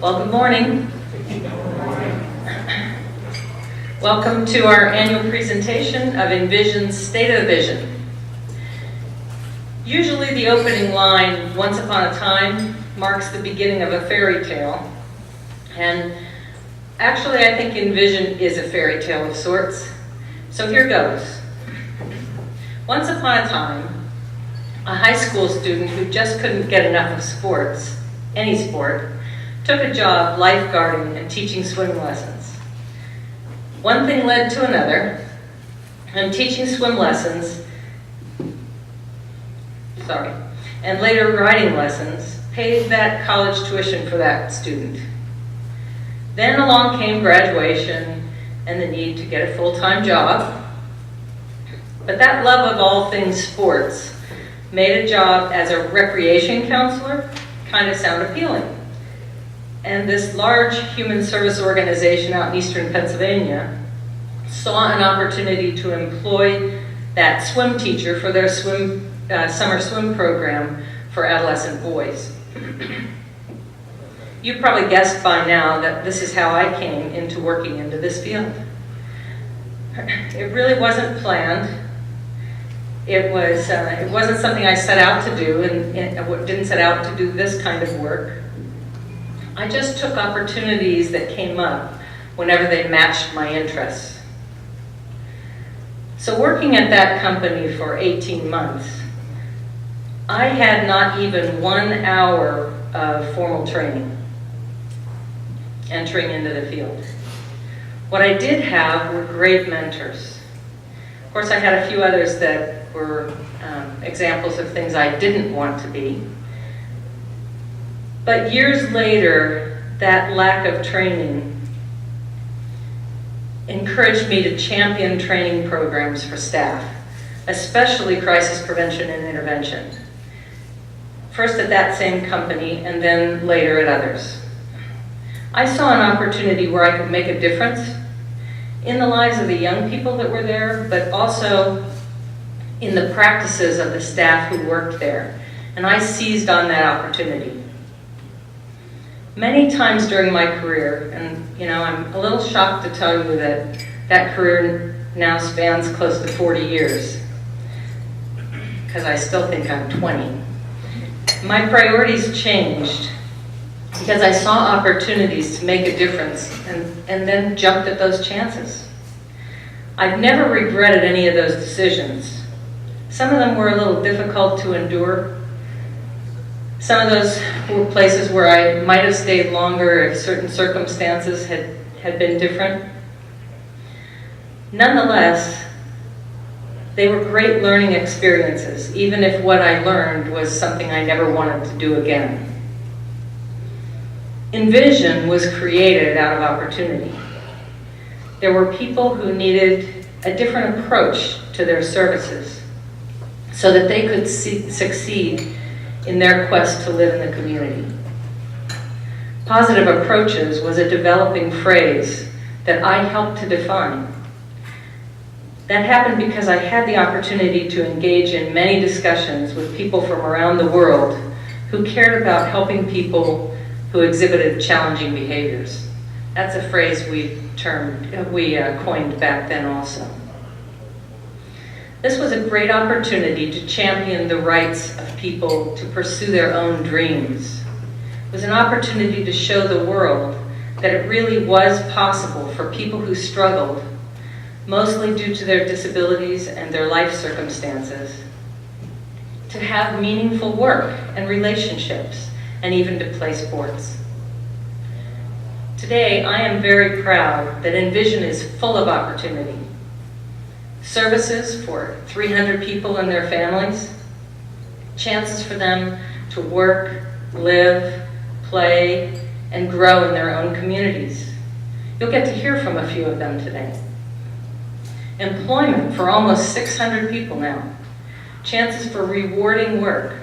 Well, good morning. Welcome to our annual presentation of InVision's State of the Vision. Usually the opening line, "Once upon a time," marks the beginning of a fairy tale. And actually, I think InVision is a fairy tale of sorts. So here goes. Once upon a time, a high school student who just couldn't get enough of sports, any sport, took a job lifeguarding and teaching swim lessons. One thing led to another, and teaching swim lessons, and later riding lessons paid that college tuition for that student. Then along came graduation and the need to get a full-time job. But that love of all things sports made a job as a recreation counselor kind of sound appealing. And this large human service organization out in eastern Pennsylvania saw an opportunity to employ that swim teacher for their summer swim program for adolescent boys. You've probably guessed by now that this is how I came into working into this field. It really wasn't planned. It wasn't something I set out to do, and didn't set out to do this kind of work. I just took opportunities that came up whenever they matched my interests. So working at that company for 18 months, I had not even 1 hour of formal training entering into the field. What I did have were great mentors. Of course, I had a few others that were examples of things I didn't want to be. But years later, that lack of training encouraged me to champion training programs for staff, especially crisis prevention and intervention. First at that same company, and then later at others. I saw an opportunity where I could make a difference in the lives of the young people that were there, but also in the practices of the staff who worked there. And I seized on that opportunity. Many times during my career, and I'm a little shocked to tell you that that career now spans close to 40 years, because I still think I'm 20. My priorities changed because I saw opportunities to make a difference and then jumped at those chances. I've never regretted any of those decisions. Some of them were a little difficult to endure. Some of those were places where I might have stayed longer if certain circumstances had been different. Nonetheless, they were great learning experiences, even if what I learned was something I never wanted to do again. InVision was created out of opportunity. There were people who needed a different approach to their services so that they could succeed in their quest to live in the community. Positive approaches was a developing phrase that I helped to define. That happened because I had the opportunity to engage in many discussions with people from around the world who cared about helping people who exhibited challenging behaviors. That's a phrase we coined back then also. This was a great opportunity to champion the rights of people to pursue their own dreams. It was an opportunity to show the world that it really was possible for people who struggled, mostly due to their disabilities and their life circumstances, to have meaningful work and relationships, and even to play sports. Today, I am very proud that InVision is full of opportunity. Services for 300 people and their families, chances for them to work, live, play, and grow in their own communities. You'll get to hear from a few of them today. Employment for almost 600 people now. Chances for rewarding work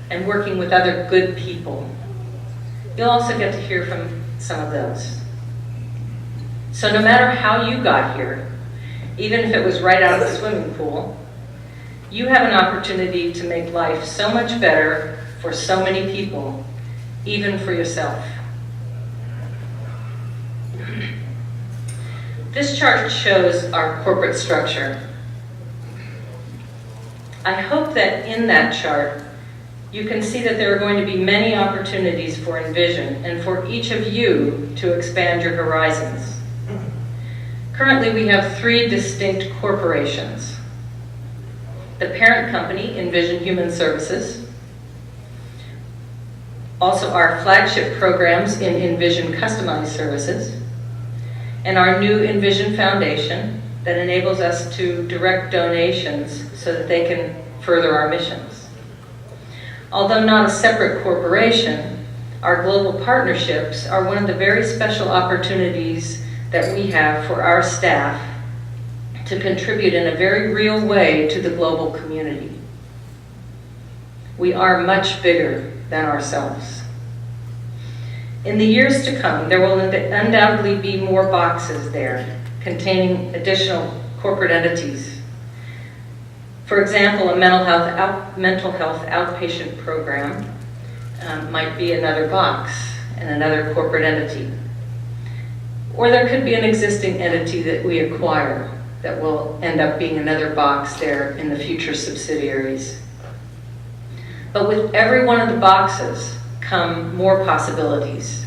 and working with other good people. You'll also get to hear from some of those. So no matter how you got here, even if it was right out of the swimming pool, you have an opportunity to make life so much better for so many people, even for yourself. This chart shows our corporate structure. I hope that in that chart, you can see that there are going to be many opportunities for InVision and for each of you to expand your horizons. Currently, we have 3 distinct corporations. The parent company, InVision Human Services, also our flagship programs in InVision Customized Services, and our new InVision Foundation that enables us to direct donations so that they can further our missions. Although not a separate corporation, our global partnerships are one of the very special opportunities that we have for our staff to contribute in a very real way to the global community. We are much bigger than ourselves. In the years to come, there will undoubtedly be more boxes there containing additional corporate entities. For example, a mental health outpatient program might be another box and another corporate entity. Or there could be an existing entity that we acquire that will end up being another box there in the future subsidiaries. But with every one of the boxes come more possibilities.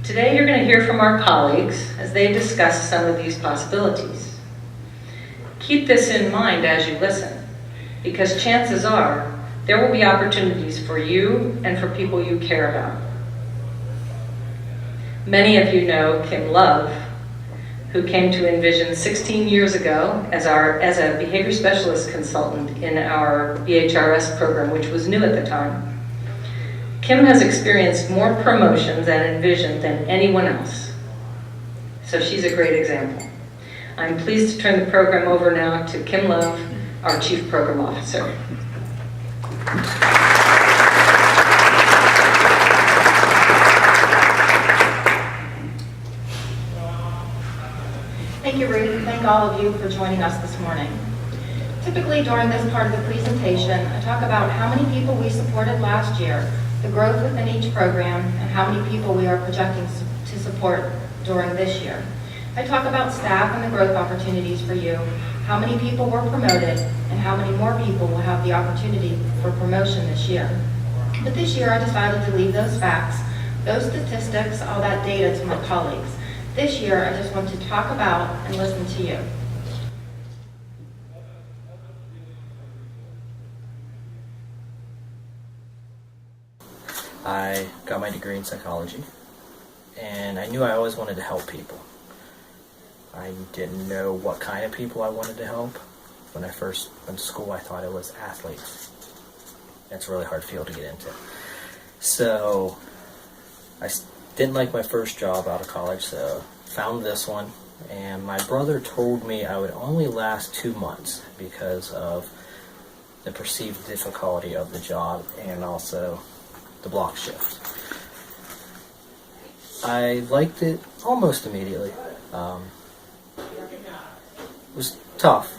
Today you're going to hear from our colleagues as they discuss some of these possibilities. Keep this in mind as you listen, because chances are there will be opportunities for you and for people you care about. Many of you know Kim Love, who came to InVision 16 years ago as a behavior specialist consultant in our BHRS program, which was new at the time. Kim has experienced more promotions at InVision than anyone else, so she's a great example. I'm pleased to turn the program over now to Kim Love, our Chief Program Officer. Thank you, Ruth. Thank all of you for joining us this morning. Typically, during this part of the presentation, I talk about how many people we supported last year, the growth within each program, and how many people we are projecting to support during this year. I talk about staff and the growth opportunities for you, how many people were promoted, and how many more people will have the opportunity for promotion this year. But this year, I decided to leave those facts, those statistics, all that data to my colleagues. This year, I just want to talk about and listen to you. I got my degree in psychology, and I knew I always wanted to help people. I didn't know what kind of people I wanted to help. When I first went to school, I thought it was athletes. That's a really hard field to get into. So I didn't like my first job out of college, so found this one, and my brother told me I would only last 2 months because of the perceived difficulty of the job and also the block shift. I liked it almost immediately. It was tough.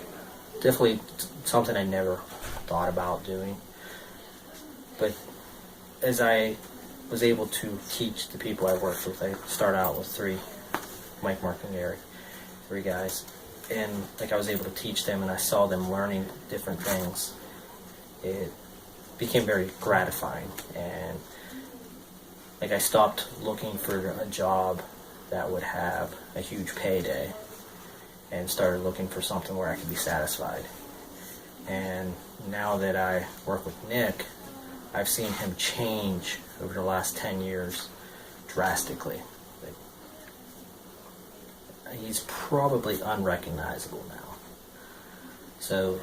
Definitely something I never thought about doing. But as I was able to teach the people I worked with, I started out with 3, Mike, Mark, and Gary, 3 guys. And I was able to teach them and I saw them learning different things. It became very gratifying, and I stopped looking for a job that would have a huge payday and started looking for something where I could be satisfied. And now that I work with Nick, I've seen him change over the last 10 years drastically. He's probably unrecognizable now. So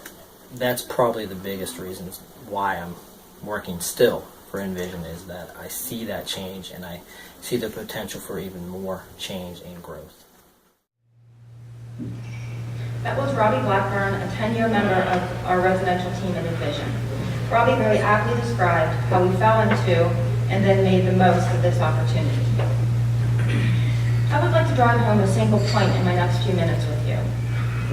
that's probably the biggest reason why I'm working still for InVision, is that I see that change and I see the potential for even more change and growth. That was Robbie Blackburn, a 10-year member of our residential team at InVision. Robbie very aptly described how we fell into and then made the most of this opportunity. I would like to drive home a single point in my next few minutes with you.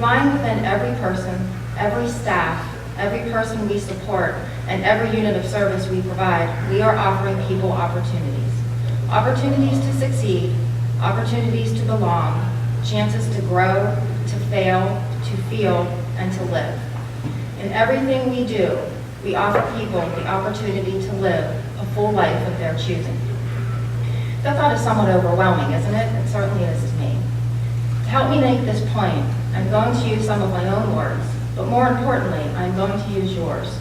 Lying within every person, every staff, every person we support, and every unit of service we provide, we are offering people opportunities. Opportunities to succeed, opportunities to belong, chances to grow, to fail, to feel, and to live. In everything we do, we offer people the opportunity to live a full life of their choosing. That thought is somewhat overwhelming, isn't it? It certainly is to me. To help me make this point, I'm going to use some of my own words, but more importantly, I'm going to use yours,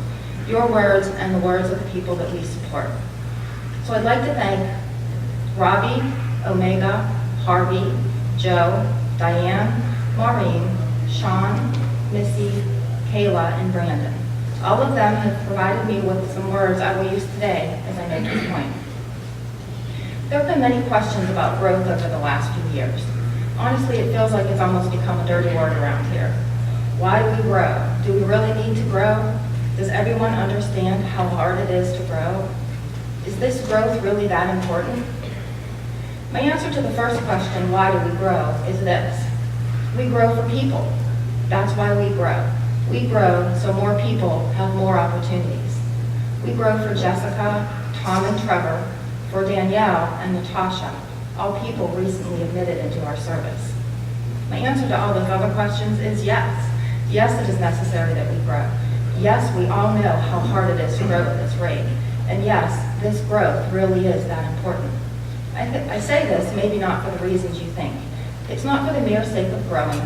your words and the words of the people that we support. So I'd like to thank Robbie, Omega, Harvey, Joe, Diane, Maureen, Sean, Missy, Kayla, and Brandon. All of them have provided me with some words I will use today as I make this point. There have been many questions about growth over the last few years. Honestly, it feels like it's almost become a dirty word around here. Why do we grow? Do we really need to grow? Does everyone understand how hard it is to grow? Is this growth really that important? My answer to the first question, why do we grow, is this. We grow for people. That's why we grow. We grow so more people have more opportunities. We grow for Jessica, Tom and Trevor, for Danielle and Natasha, all people recently admitted into our service. My answer to all those other questions is yes. Yes, it is necessary that we grow. Yes, we all know how hard it is to grow at this rate. And yes, this growth really is that important. I say this maybe not for the reasons you think. It's not for the mere sake of growing.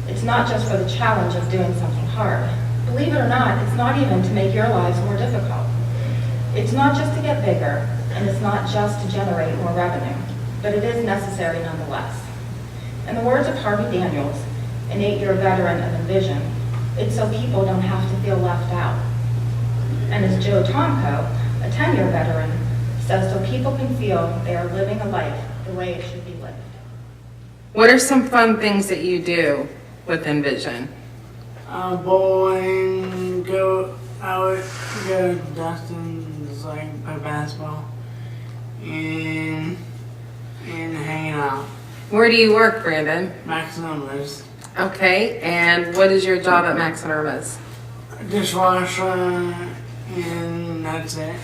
It's not just for the challenge of doing something hard. Believe it or not, it's not even to make your lives more difficult. It's not just to get bigger, and it's not just to generate more revenue, but it is necessary nonetheless. In the words of Harvey Daniels, an 8-year veteran of InVision, it's so people don't have to feel left out. And as Joe Tomko, a 10-year veteran, says so people can feel they are living a life the way it should be lived. What are some fun things that you do with InVision? Bowling, go out, go to Dustin's, like, play basketball, and hanging out. Where do you work, Brandon? Max numbers. Okay, and what is your job at Max and Irma's? Dishwasher, and that's it.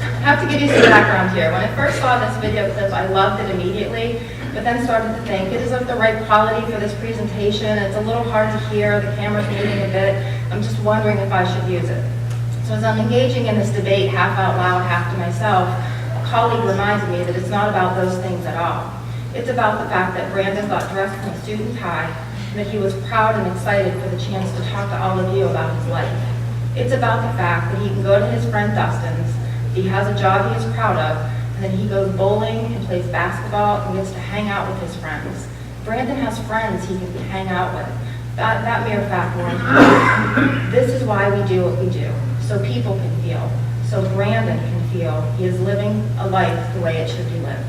I have to give you some background here. When I first saw this video clip, I loved it immediately, but then started to think, it is of the right quality for this presentation. It's a little hard to hear, the camera's moving a bit. I'm just wondering if I should use it. So as I'm engaging in this debate, half out loud, half to myself, a colleague reminds me that it's not about those things at all. It's about the fact that Brandon got dressed in a suit and tie, and that he was proud and excited for the chance to talk to all of you about his life. It's about the fact that he can go to his friend Dustin's, he has a job he is proud of, and then he goes bowling and plays basketball and gets to hang out with his friends. Brandon has friends he can hang out with. That mere fact warrants me. This is why we do what we do, so people can feel, so Brandon can feel he is living a life the way it should be lived.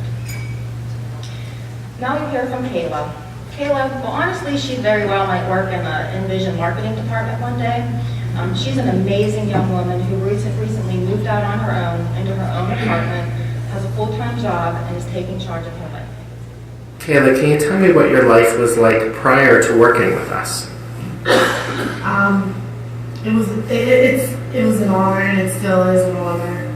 Now you hear from Kayla. Kayla, well honestly, she very well might work in the InVision marketing department one day. She's an amazing young woman who recently moved out on her own into her own apartment, has a full-time job, and is taking charge of her life. Kayla, can you tell me what your life was like prior to working with us? It was an honor, and it still is an honor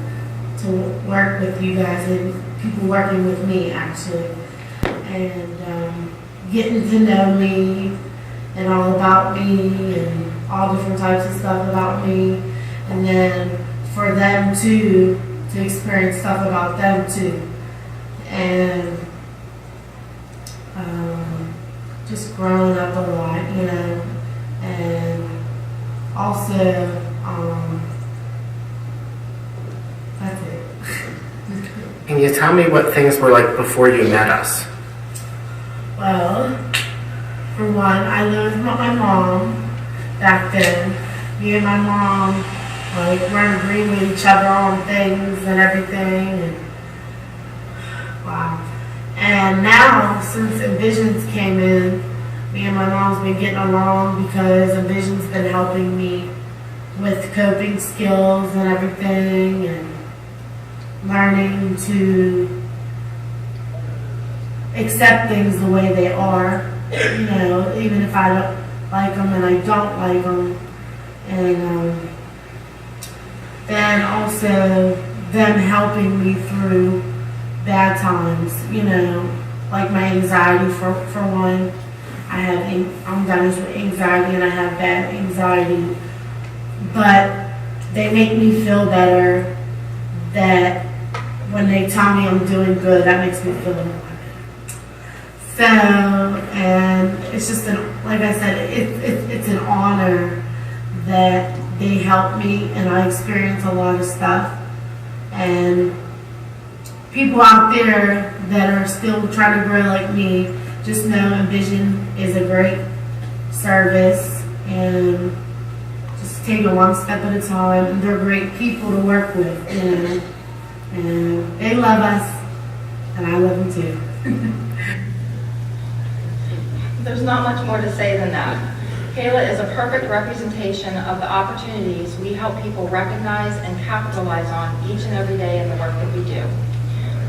to work with you guys and people working with me actually, and getting to know me and all about me and all different types of stuff about me, and then for them to experience stuff about them too, and just growing up a lot, you know, and also that's it. Can you tell me what things were like before you met us? Well, for one, I lived with my mom back then. Me and my mom, like, weren't agreeing with each other on things and everything, and wow. And now, since InVisions came in, me and my mom's been getting along because InVision's been helping me with coping skills and everything, and learning to accept things the way they are, you know, even if I don't like them and I don't like them. And then also them helping me through bad times, you know, like my anxiety for one. I'm diagnosed with anxiety and I have bad anxiety, but they make me feel better. That when they tell me I'm doing good, that makes me feel better. So, and it's just like I said, it's an honor that they help me, and I experience a lot of stuff. And people out there that are still trying to grow like me, just know InVision is a great service, and just take it one step at a time. And they're great people to work with, and they love us, and I love them too. There's not much more to say than that. Kayla is a perfect representation of the opportunities we help people recognize and capitalize on each and every day in the work that we do.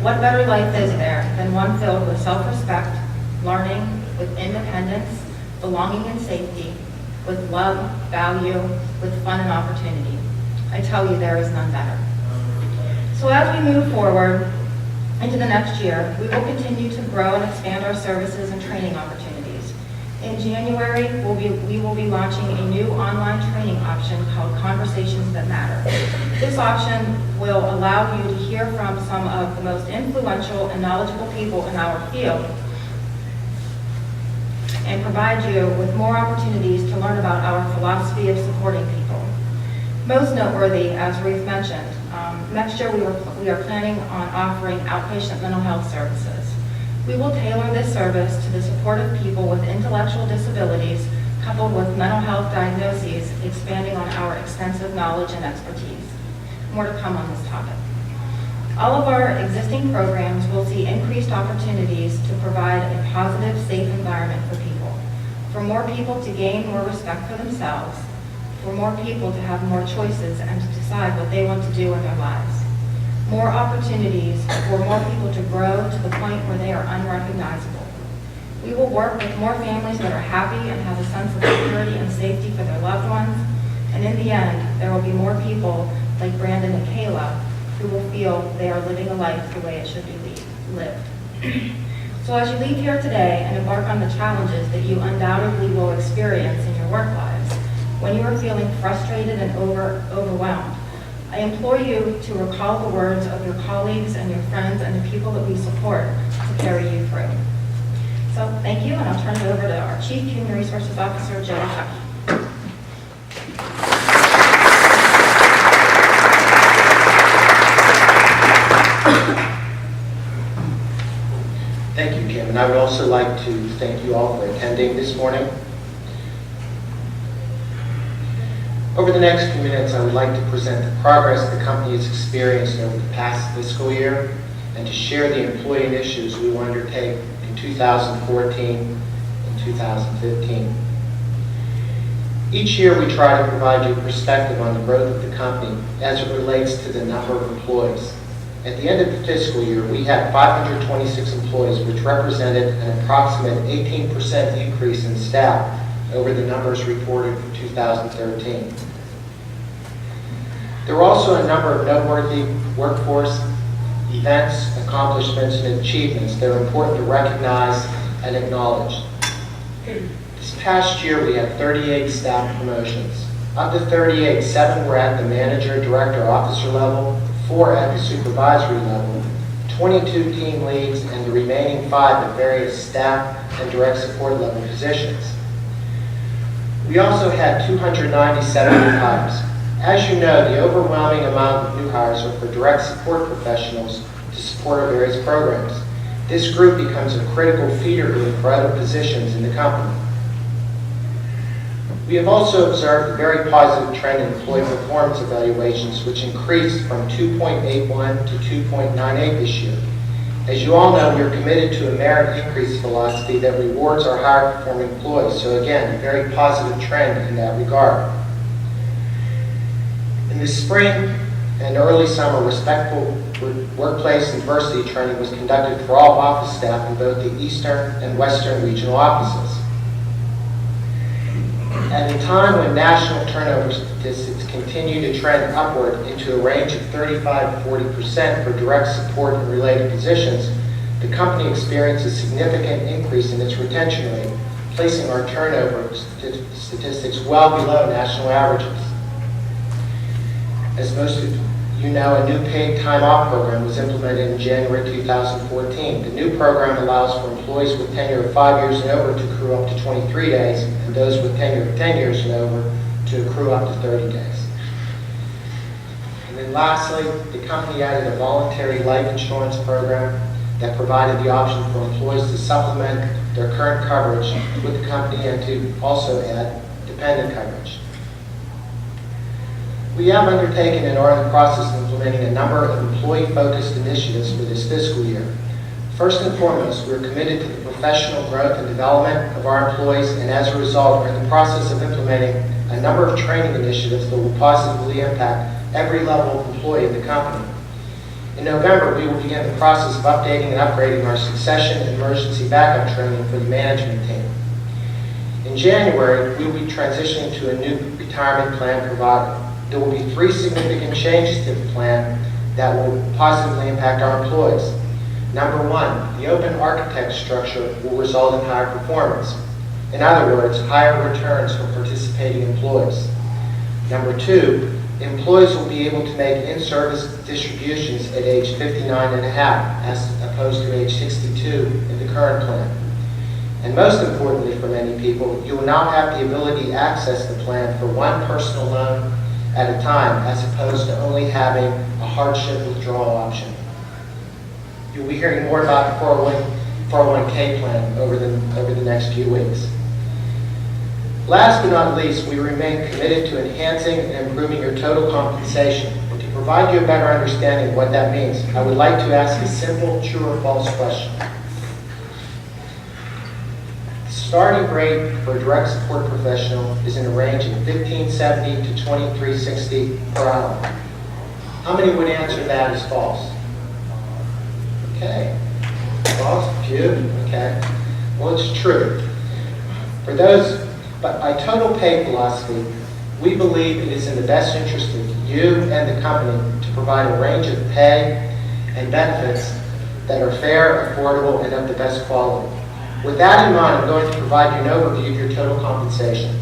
What better life is there than one filled with self-respect, learning, with independence, belonging and safety, with love, value, with fun and opportunity? I tell you, there is none better. So as we move forward into the next year, we will continue to grow and expand our services and training opportunities. In January, we will be launching a new online training option called Conversations That Matter. This option will allow you to hear from some of the most influential and knowledgeable people in our field and provide you with more opportunities to learn about our philosophy of supporting people. Most noteworthy, as Ruth mentioned, next year we are planning on offering outpatient mental health services. We will tailor this service to the support of people with intellectual disabilities coupled with mental health diagnoses, expanding on our extensive knowledge and expertise. More to come on this topic. All of our existing programs will see increased opportunities to provide a positive, safe environment for people, for more people to gain more respect for themselves, for more people to have more choices and to decide what they want to do in their lives. More opportunities for more people to grow to the point where they are unrecognizable. We will work with more families that are happy and have a sense of security and safety for their loved ones. And in the end, there will be more people like Brandon and Kayla who will feel they are living a life the way it should be lived. So as you leave here today and embark on the challenges that you undoubtedly will experience in your work lives, when you are feeling frustrated and overwhelmed, I implore you to recall the words of your colleagues and your friends and the people that we support to carry you through. So thank you, and I'll turn it over to our Chief Human Resources Officer, Joe Tucky. Thank you, Kim, and I would also like to thank you all for attending this morning. Over the next few minutes, I would like to present the progress the company has experienced over the past fiscal year and to share the employee initiatives we will undertake in 2014 and 2015. Each year, we try to provide you perspective on the growth of the company as it relates to the number of employees. At the end of the fiscal year, we had 526 employees, which represented an approximate 18% increase in staff over the numbers reported for 2013. There were also a number of noteworthy workforce events, accomplishments, and achievements that are important to recognize and acknowledge. This past year, we had 38 staff promotions. Of the 38, 7 were at the manager, director, officer level, 4 at the supervisory level, 22 team leads, and the remaining 5 at various staff and direct support level positions. We also had 297 new hires. As you know, the overwhelming amount of new hires are for direct support professionals to support our various programs. This group becomes a critical feeder group for other positions in the company. We have also observed a very positive trend in employee performance evaluations, which increased from 2.81 to 2.98 this year. As you all know, we are committed to a merit increase philosophy that rewards our higher performing employees. So again, a very positive trend in that regard. In the spring and early summer, respectful workplace and diversity training was conducted for all office staff in both the Eastern and Western regional offices. At a time when national turnover statistics continue to trend upward into a range of 35 to 40% for direct support and related positions, the company experienced a significant increase in its retention rate, placing our turnover statistics well below national averages. As most of you know, a new paid time off program was implemented in January 2014. The new program allows for employees with tenure of 5 years and over to accrue up to 23 days, and those with tenure of 10 years and over to accrue up to 30 days. And then lastly, the company added a voluntary life insurance program that provided the option for employees to supplement their current coverage with the company and to also add dependent coverage. We have undertaken and are in the process of implementing a number of employee-focused initiatives for this fiscal year. First and foremost, we are committed to the professional growth and development of our employees, and as a result, are in the process of implementing a number of training initiatives that will positively impact every level of employee in the company. In November, we will begin the process of updating and upgrading our succession and emergency backup training for the management team. In January, we will be transitioning to a new retirement plan provider. There will be 3 significant changes to the plan that will positively impact our employees. Number 1, the open architect structure will result in higher performance. In other words, higher returns for participating employees. Number 2, employees will be able to make in-service distributions at age 59 and a half as opposed to age 62 in the current plan. And most importantly for many people, you will now have the ability to access the plan for one personal loan at a time as opposed to only having a hardship withdrawal option. You'll be hearing more about the 401k plan over the next few weeks. Last but not least, we remain committed to enhancing and improving your total compensation. And to provide you a better understanding of what that means, I would like to ask a simple true or false question. The starting rate for a direct support professional is in a range of $15.70 to $23.60 per hour. How many would answer that as false? Okay. False? Few? Okay. Well, it's true. For those, but by total pay philosophy, we believe it is in the best interest of you and the company to provide a range of pay and benefits that are fair, affordable, and of the best quality. With that in mind, I'm going to provide you an overview of your total compensation.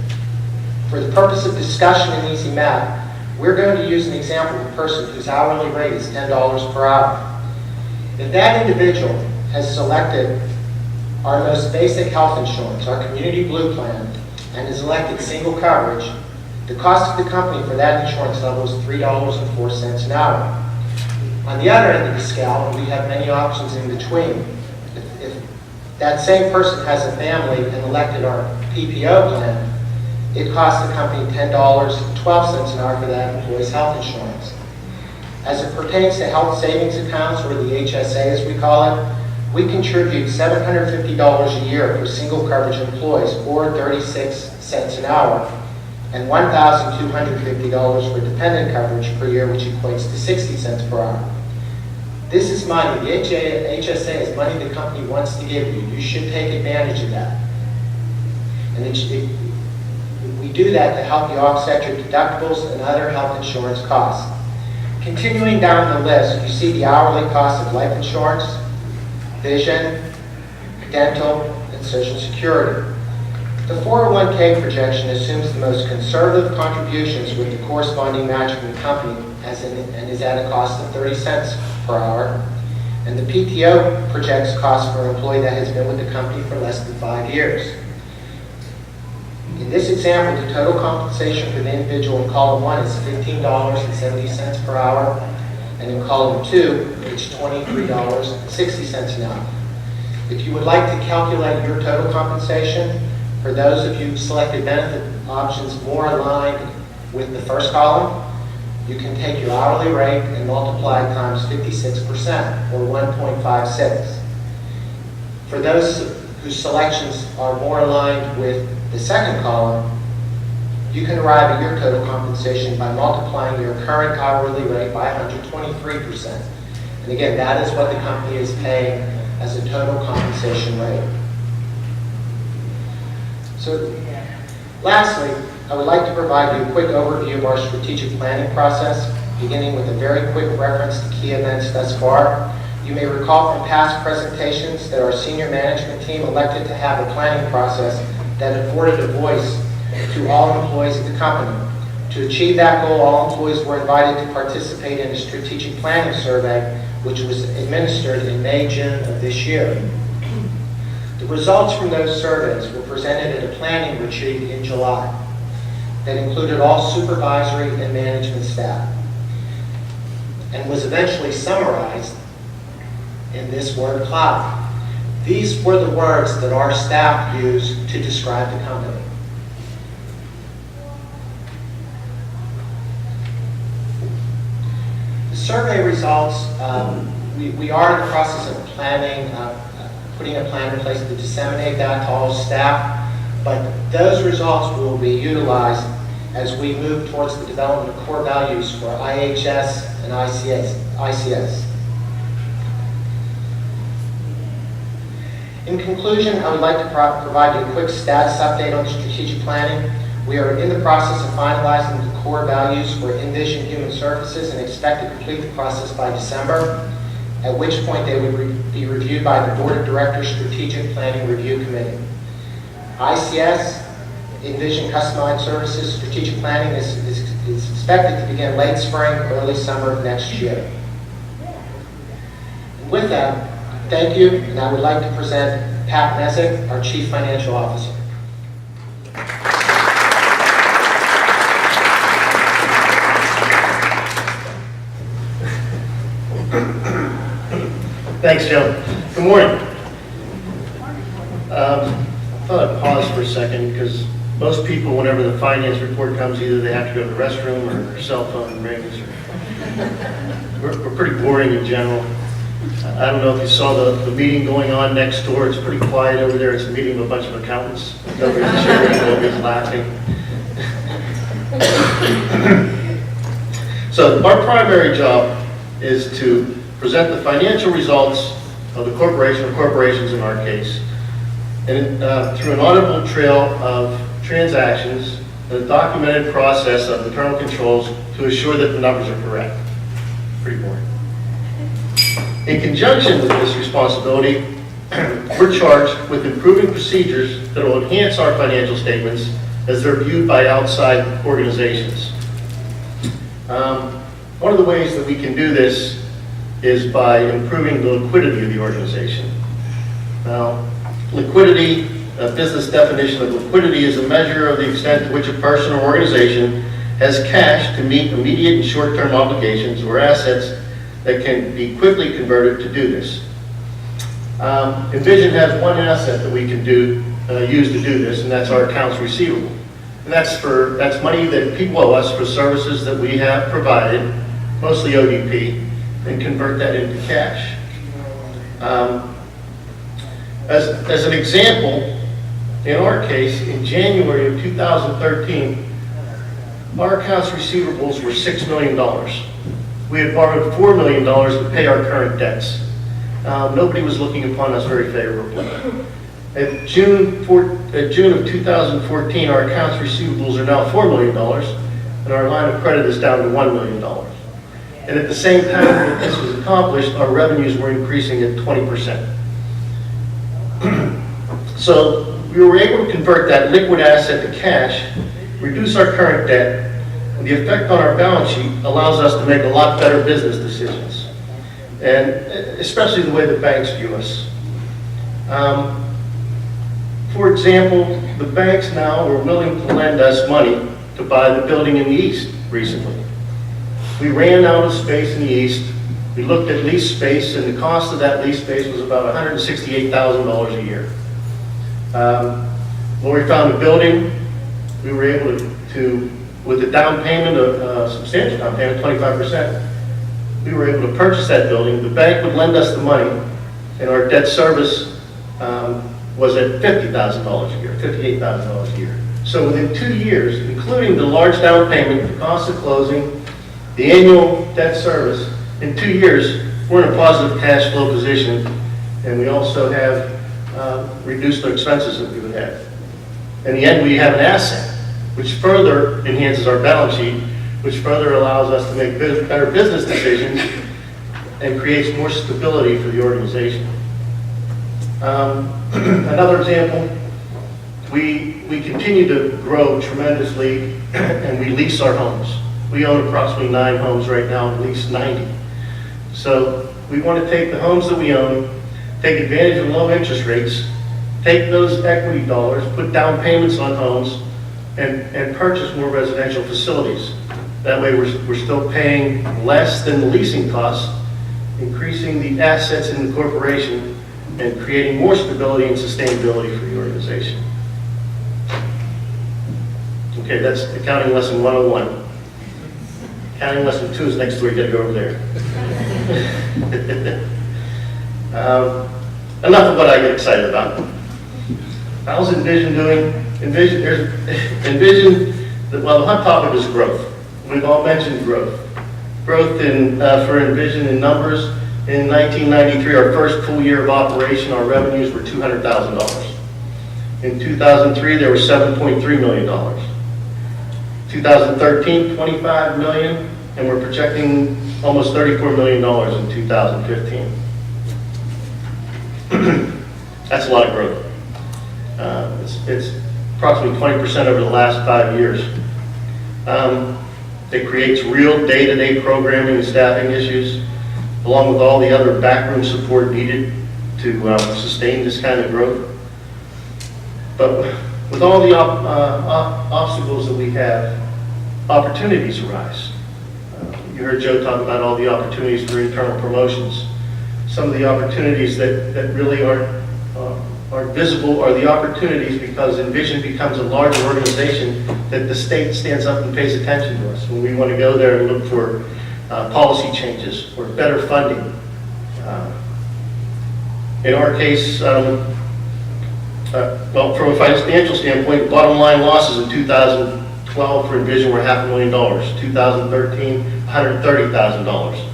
For the purpose of discussion and easy math, we're going to use an example of a person whose hourly rate is $10 per hour. If that individual has selected our most basic health insurance, our Community Blue plan, and has elected single coverage, the cost of the company for that insurance level is $3.04 an hour. On the other end of the scale, we have many options in between. If that same person has a family and elected our PPO plan, it costs the company $10.12 an hour for that employee's health insurance. As it pertains to health savings accounts, or the HSA as we call it, we contribute $750 a year for single coverage employees, or 36 cents an hour, and $1,250 for dependent coverage per year, which equates to 60 cents per hour. This is money. The HSA is money the company wants to give you. You should take advantage of that. And we do that to help you offset your deductibles and other health insurance costs. Continuing down the list, you see the hourly cost of life insurance, vision, dental, and Social Security. The 401k projection assumes the most conservative contributions with the corresponding match from the company and is at a cost of 30 cents per hour. And the PTO projects costs for an employee that has been with the company for less than 5 years. In this example, the total compensation for the individual in column 1 is $15.70 per hour, and in column 2, it's $23.60 an hour. If you would like to calculate your total compensation, for those of you who selected benefit options more aligned with the first column, you can take your hourly rate and multiply it times 56%, or 1.56. For those whose selections are more aligned with the second column, you can arrive at your total compensation by multiplying your current hourly rate by 123%. And again, that is what the company is paying as a total compensation rate. So Lastly, I would like to provide you a quick overview of our strategic planning process, beginning with a very quick reference to key events thus far. You may recall from past presentations that our senior management team elected to have a planning process that afforded a voice to all employees of the company. To achieve that goal, all employees were invited to participate in a strategic planning survey, which was administered in May, June of this year. The results from those surveys were presented at a planning retreat in July that included all supervisory and management staff and was eventually summarized in this word cloud. These were the words that our staff used to describe the company. The survey results, we are in the process of planning, putting a plan in place to disseminate that to all staff, but those results will be utilized as we move towards the development of core values for IHS and ICS. In conclusion, I would like to provide you a quick status update on strategic planning. We are in the process of finalizing the core values for InVision Human Services and expect to complete the process by December, at which point they would be reviewed by the Board of Directors Strategic Planning Review Committee. ICS, InVision Customized Services Strategic Planning is expected to begin late spring, early summer of next year. And with that, thank you, and I would like to present Pat Messick, our Chief Financial Officer. Thanks, Joe. Good morning. I thought I'd pause for a second because most people, whenever the finance report comes, either they have to go to the restroom or their cell phone rings. We're pretty boring in general. I don't know if you saw the meeting going on next door. It's pretty quiet over there. It's a meeting of a bunch of accountants. Nobody's cheering, nobody's laughing. So our primary job is to present the financial results of the corporation, or corporations in our case, and through an auditable trail of transactions and a documented process of internal controls to assure that the numbers are correct. Pretty boring. In conjunction with this responsibility, we're charged with improving procedures that will enhance our financial statements as they're viewed by outside organizations. One of the ways that we can do this is by improving the liquidity of the organization. Now, liquidity, a business definition of liquidity, is a measure of the extent to which a person or organization has cash to meet immediate and short-term obligations or assets that can be quickly converted to do this. InVision has one asset that we can use to do this, and that's our accounts receivable. And that's money that people owe us for services that we have provided, mostly ODP, and convert that into cash. As an example, in our case, in January of 2013, our accounts receivables were $6 million. We had borrowed $4 million to pay our current debts. Nobody was looking upon us very favorably. At June of 2014, our accounts receivables are now $4 million, and our line of credit is down to $1 million. And at the same time that this was accomplished, our revenues were increasing at 20%. So we were able to convert that liquid asset to cash, reduce our current debt, and the effect on our balance sheet allows us to make a lot better business decisions, and especially the way the banks view us. For example, the banks now are willing to lend us money to buy the building in the east recently. We ran out of space in the east. We looked at lease space, and the cost of that lease space was about $168,000 a year. When we found a building, we were able to with a down payment of substantial down payment, 25%, we were able to purchase that building. The bank would lend us the money, and our debt service was at $50,000 a year, $58,000 a year. So within 2 years, including the large down payment, the cost of closing, the annual debt service, in 2 years, we're in a positive cash flow position, and we also have reduced our expenses that we would have. In the end, we have an asset. which further enhances our balance sheet, which further allows us to make better business decisions and creates more stability for the organization. Another example, we continue to grow tremendously and we lease our homes. We own approximately 9 homes right now and lease 90. So we want to take the homes that we own, take advantage of low interest rates, take those equity dollars, put down payments on homes, and purchase more residential facilities. That way we're still paying less than the leasing costs, increasing the assets in the corporation, and creating more stability and sustainability for the organization. Okay, that's accounting lesson 101. Accounting lesson 2 is next door, you gotta go over there. Enough of what I get excited about. How's InVision doing? InVision, well, the hot topic is growth. We've all mentioned growth. Growth for InVision in numbers. In 1993, our first full year of operation, our revenues were $200,000. In 2003, they were $7.3 million. 2013, $25 million, and we're projecting almost $34 million in 2015. That's a lot of growth. It's approximately 20% over the last 5 years. It creates real day-to-day programming and staffing issues, along with all the other backroom support needed to sustain this kind of growth. But with all the obstacles that we have, opportunities arise. You heard Joe talk about all the opportunities for internal promotions. Some of the opportunities that really aren't visible are the opportunities because InVision becomes a larger organization that the state stands up and pays attention to us when we want to go there and look for policy changes or better funding. In our case, well, from a financial standpoint, the bottom line losses in 2012 for InVision were $500,000. 2013, $130,000.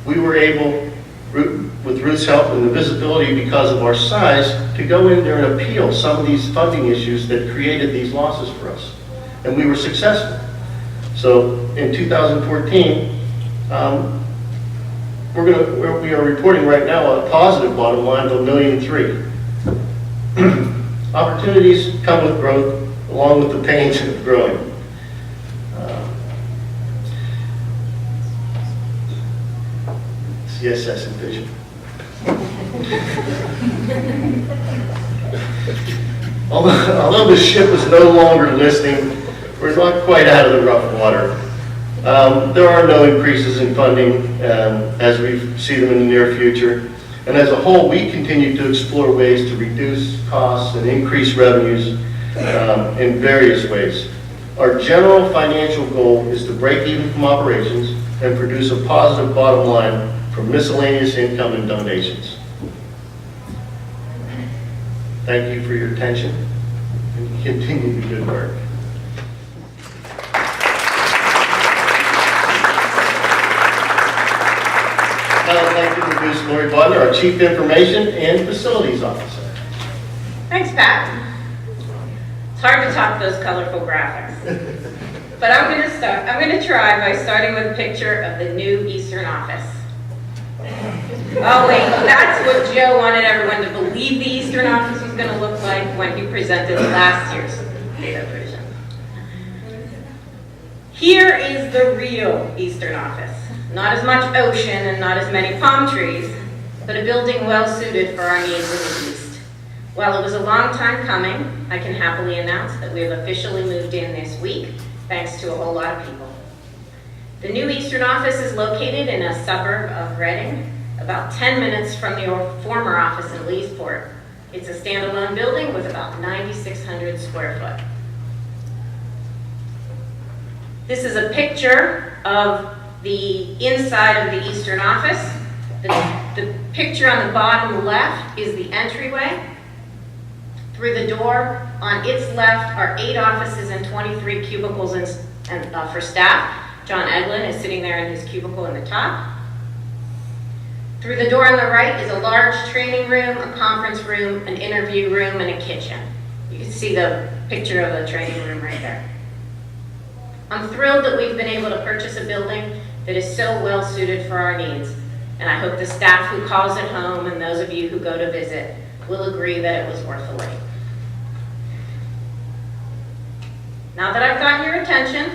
We were able, with Ruth's help and the visibility because of our size, to go in there and appeal some of these funding issues that created these losses for us. And we were successful. So in 2014, we are reporting right now a positive bottom line of $1.3 million. Opportunities come with growth, along with the pains of growing. CSS InVision. Although the ship is no longer listing, we're not quite out of the rough water. There are no increases in funding as we see them in the near future. And as a whole, we continue to explore ways to reduce costs and increase revenues in various ways. Our general financial goal is to break even from operations and produce a positive bottom line from miscellaneous income and donations. Thank you for your attention and continue the good work. Now I'd like to introduce Lori Butler, our Chief Information and Facilities Officer. Thanks, Pat. It's hard to top those colorful graphics. But I'm going to try by starting with a picture of the new Eastern office. Oh wait, that's what Joe wanted everyone to believe the Eastern office was going to look like when he presented last year's data version. Here is the real Eastern office. Not as much ocean and not as many palm trees, but a building well suited for our needs in the East. While it was a long time coming, I can happily announce that we have officially moved in this week, thanks to a whole lot of people. The new Eastern office is located in a suburb of Reading, about 10 minutes from the former office in Leesport. It's a standalone building with about 9,600 square foot. This is a picture of the inside of the Eastern office. The picture on the bottom left is the entryway. Through the door on its left are 8 offices and 23 cubicles for staff. John Edlin is sitting there in his cubicle in the top. Through the door on the right is a large training room, a conference room, an interview room, and a kitchen. You can see the picture of the training room right there. I'm thrilled that we've been able to purchase a building that is so well suited for our needs, and I hope the staff who calls it home and those of you who go to visit will agree that it was worth the wait. Now that I've gotten your attention,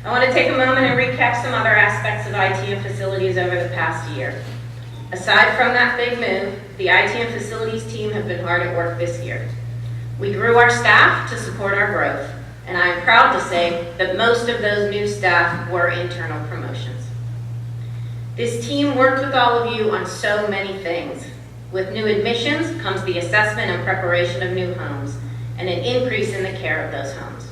I want to take a moment and recap some other aspects of IT and facilities over the past year. Aside from that big move, the IT and facilities team have been hard at work this year. We grew our staff to support our growth, and I am proud to say that most of those new staff were internal promotions. This team worked with all of you on so many things. With new admissions comes the assessment and preparation of new homes, and an increase in the care of those homes.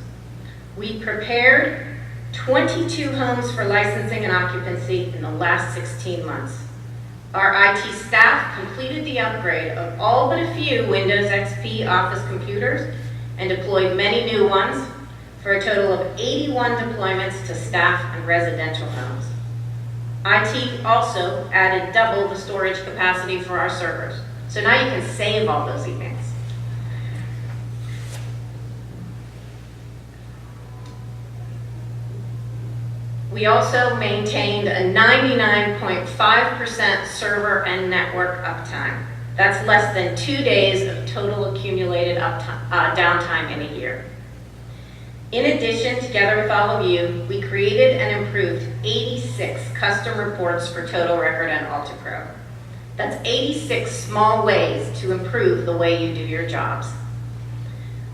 We prepared 22 homes for licensing and occupancy in the last 16 months. Our IT staff completed the upgrade of all but a few Windows XP Office computers and deployed many new ones for a total of 81 deployments to staff and residential homes. IT also added double the storage capacity for our servers, so now you can save all those emails. We also maintained a 99.5% server and network uptime. That's less than 2 days of total accumulated downtime in a year. In addition, together with all of you, we created and improved 86 custom reports for Total Record and AltaPro. That's 86 small ways to improve the way you do your jobs.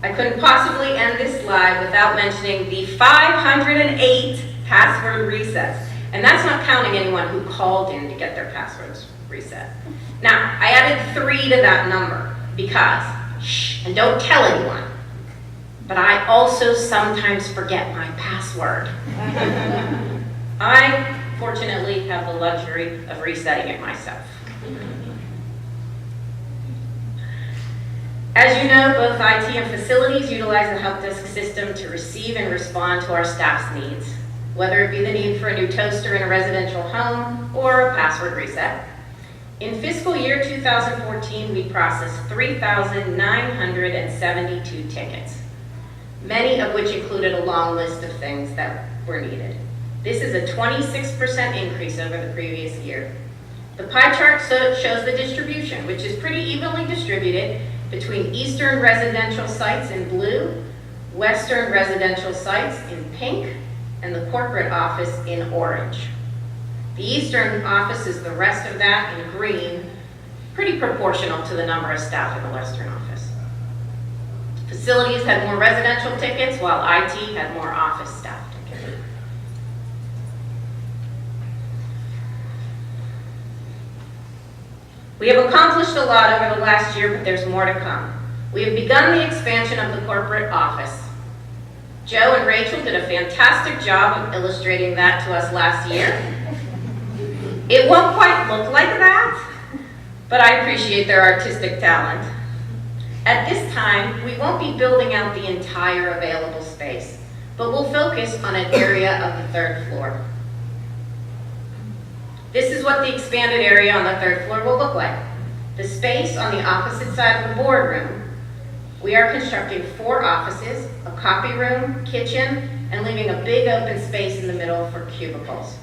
I couldn't possibly end this slide without mentioning the 508 password resets. And that's not counting anyone who called in to get their passwords reset. Now, I added 3 to that number because, shh, and don't tell anyone, but I also sometimes forget my password. I, fortunately, have the luxury of resetting it myself. As you know, both IT and facilities utilize the help desk system to receive and respond to our staff's needs, whether it be the need for a new toaster in a residential home or a password reset. In fiscal year 2014, we processed 3,972 tickets, many of which included a long list of things that were needed. This is a 26% increase over the previous year. The pie chart shows the distribution, which is pretty evenly distributed between eastern residential sites in blue, western residential sites in pink, and the corporate office in orange. The eastern office is the rest of that in green, pretty proportional to the number of staff in the western office. Facilities had more residential tickets, while IT had more office staff tickets. We have accomplished a lot over the last year, but there's more to come. We have begun the expansion of the corporate office. Joe and Rachel did a fantastic job of illustrating that to us last year. It won't quite look like that, but I appreciate their artistic talent. At this time, we won't be building out the entire available space, but we'll focus on an area of the 3rd floor. This is what the expanded area on the 3rd floor will look like. The space on the opposite side of the boardroom. We are constructing 4 offices, a copy room, kitchen, and leaving a big open space in the middle for cubicles.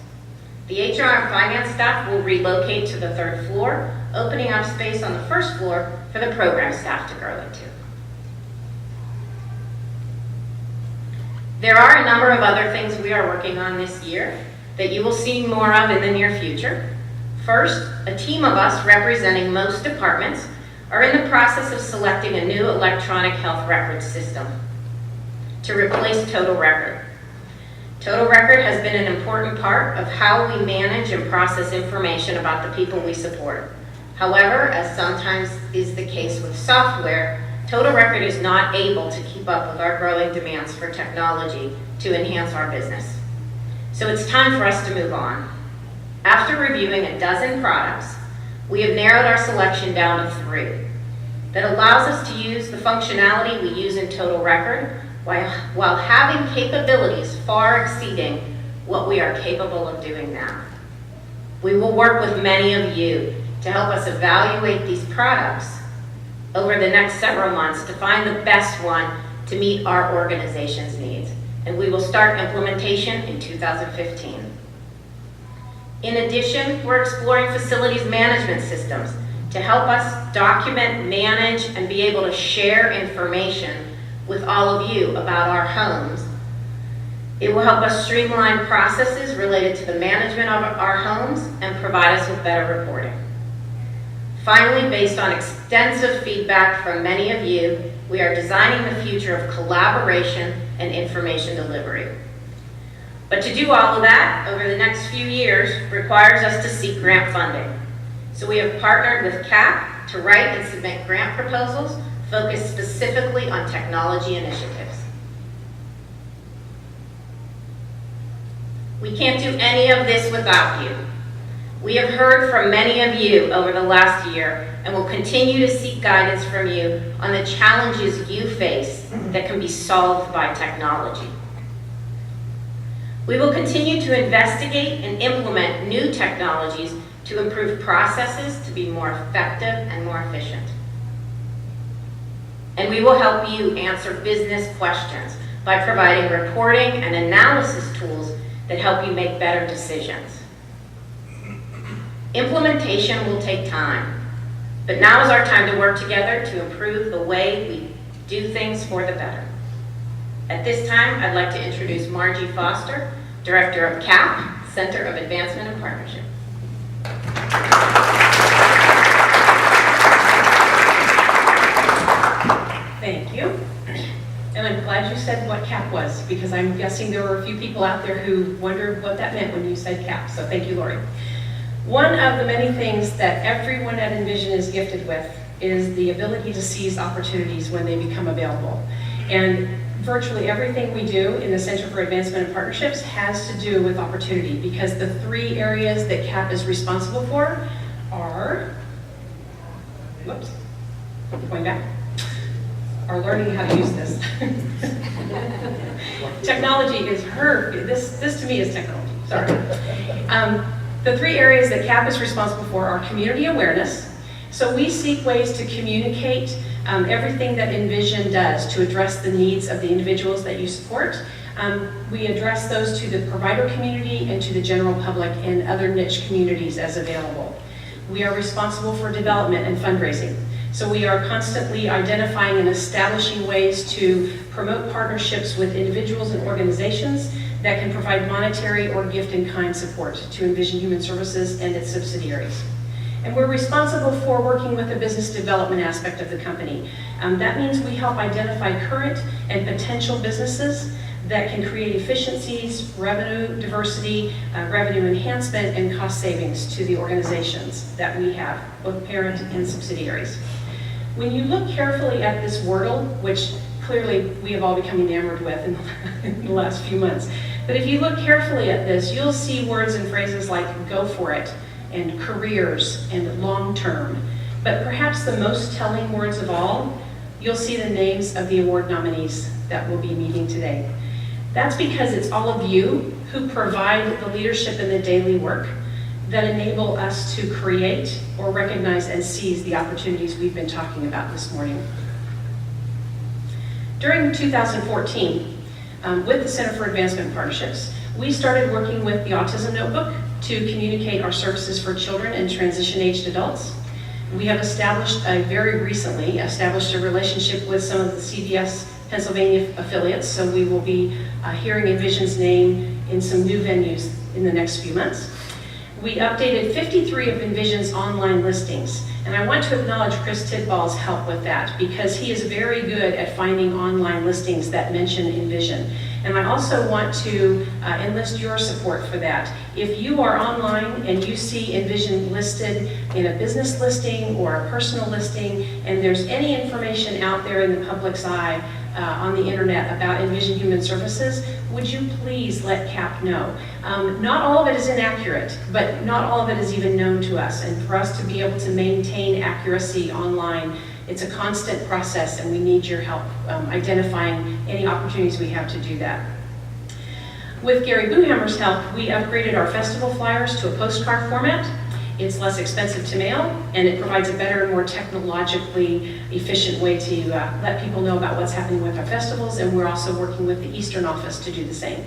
The HR and finance staff will relocate to the 3rd floor, opening up space on the 1st floor for the program staff to grow into. There are a number of other things we are working on this year that you will see more of in the near future. First, a team of us representing most departments are in the process of selecting a new electronic health record system to replace Total Record. Total Record has been an important part of how we manage and process information about the people we support. However, as sometimes is the case with software, Total Record is not able to keep up with our growing demands for technology to enhance our business. So it's time for us to move on. After reviewing a dozen products, we have narrowed our selection down to 3 that allows us to use the functionality we use in Total Record while having capabilities far exceeding what we are capable of doing now. We will work with many of you to help us evaluate these products over the next several months to find the best one to meet our organization's needs. And we will start implementation in 2015. In addition, we're exploring facilities management systems to help us document, manage, and be able to share information with all of you about our homes. It will help us streamline processes related to the management of our homes and provide us with better reporting. Finally, based on extensive feedback from many of you, we are designing the future of collaboration and information delivery. But to do all of that over the next few years requires us to seek grant funding. So we have partnered with CAP to write and submit grant proposals focused specifically on technology initiatives. We can't do any of this without you. We have heard from many of you over the last year and will continue to seek guidance from you on the challenges you face that can be solved by technology. We will continue to investigate and implement new technologies to improve processes to be more effective and more efficient. And we will help you answer business questions by providing reporting and analysis tools that help you make better decisions. Implementation will take time, but now is our time to work together to improve the way we do things for the better. At this time, I'd like to introduce Margie Foster, Director of CAP, Center of Advancement and Partnership. Thank you. And I'm glad you said what CAP was, because I'm guessing there were a few people out there who wondered what that meant when you said CAP. So thank you, Lori. One of the many things that everyone at InVision is gifted with is the ability to seize opportunities when they become available. And virtually everything we do in the Center for Advancement and Partnerships has to do with opportunity, because the three areas that CAP is responsible for are, whoops, going back, are learning how to use this. Technology is this to me is technology, sorry. The three areas that CAP is responsible for are community awareness. So we seek ways to communicate everything that InVision does to address the needs of the individuals that you support. We address those to the provider community and to the general public and other niche communities as available. We are responsible for development and fundraising. So we are constantly identifying and establishing ways to promote partnerships with individuals and organizations that can provide monetary or gift-in-kind support to InVision Human Services and its subsidiaries. And we're responsible for working with the business development aspect of the company. That means we help identify current and potential businesses that can create efficiencies, revenue diversity, revenue enhancement, and cost savings to the organizations that we have, both parent and subsidiaries. When you look carefully at this wordle, which clearly we have all become enamored with in the last few months, but if you look carefully at this, you'll see words and phrases like go for it, and careers, and long-term. But perhaps the most telling words of all, you'll see the names of the award nominees that will be meeting today. That's because it's all of you who provide the leadership in the daily work that enable us to create or recognize and seize the opportunities we've been talking about this morning. During 2014, with the Center for Advancement and Partnerships, we started working with the Autism Notebook to communicate our services for children and transition-aged adults. We have very recently established a relationship with some of the CVS Pennsylvania affiliates, so we will be hearing InVision's name in some new venues in the next few months. We updated 53 of InVision's online listings, and I want to acknowledge Chris Tidball's help with that, because he is very good at finding online listings that mention InVision. And I also want to enlist your support for that. If you are online and you see InVision listed in a business listing or a personal listing, and there's any information out there in the public's eye on the internet about InVision Human Services, would you please let CAP know? Not all of it is inaccurate, but not all of it is even known to us. And for us to be able to maintain accuracy online, it's a constant process, and we need your help identifying any opportunities we have to do that. With Gary Boohammer's help, we upgraded our festival flyers to a postcard format, it's less expensive to mail, and it provides a better and more technologically efficient way to let people know about what's happening with our festivals, and we're also working with the Eastern office to do the same.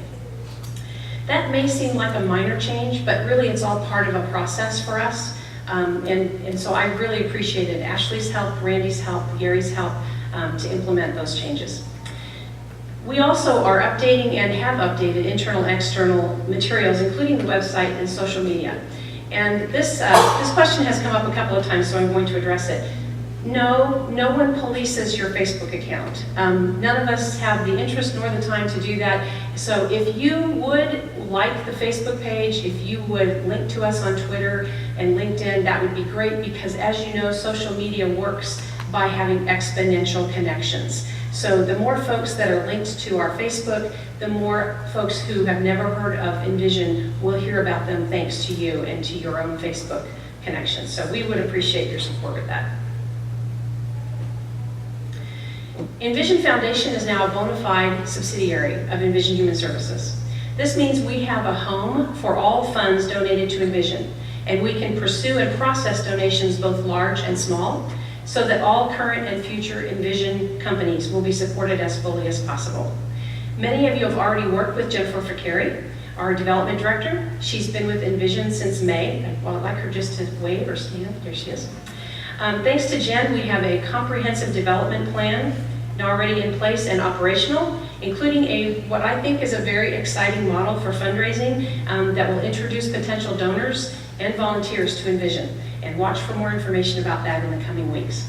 That may seem like a minor change, but really it's all part of a process for us. And so I really appreciated Ashley's help, Randy's help, Gary's help to implement those changes. We also are updating and have updated internal and external materials, including the website and social media. And this question has come up a couple of times, so I'm going to address it. No one polices your Facebook account. None of us have the interest nor the time to do that. So if you would like the Facebook page, if you would link to us on Twitter and LinkedIn, that would be great, because as you know, social media works by having exponential connections. So the more folks that are linked to our Facebook, the more folks who have never heard of InVision will hear about them thanks to you and to your own Facebook connections. So we would appreciate your support with that. InVision Foundation is now a bona fide subsidiary of InVision Human Services. This means we have a home for all funds donated to InVision, and we can pursue and process donations both large and small, so that all current and future InVision companies will be supported as fully as possible. Many of you have already worked with Jennifer Fakari, our development director. She's been with InVision since May. Well, I'd like her just to wave or stand. There she is. Thanks to Jen, we have a comprehensive development plan already in place and operational, including what I think is a very exciting model for fundraising that will introduce potential donors and volunteers to InVision. And watch for more information about that in the coming weeks.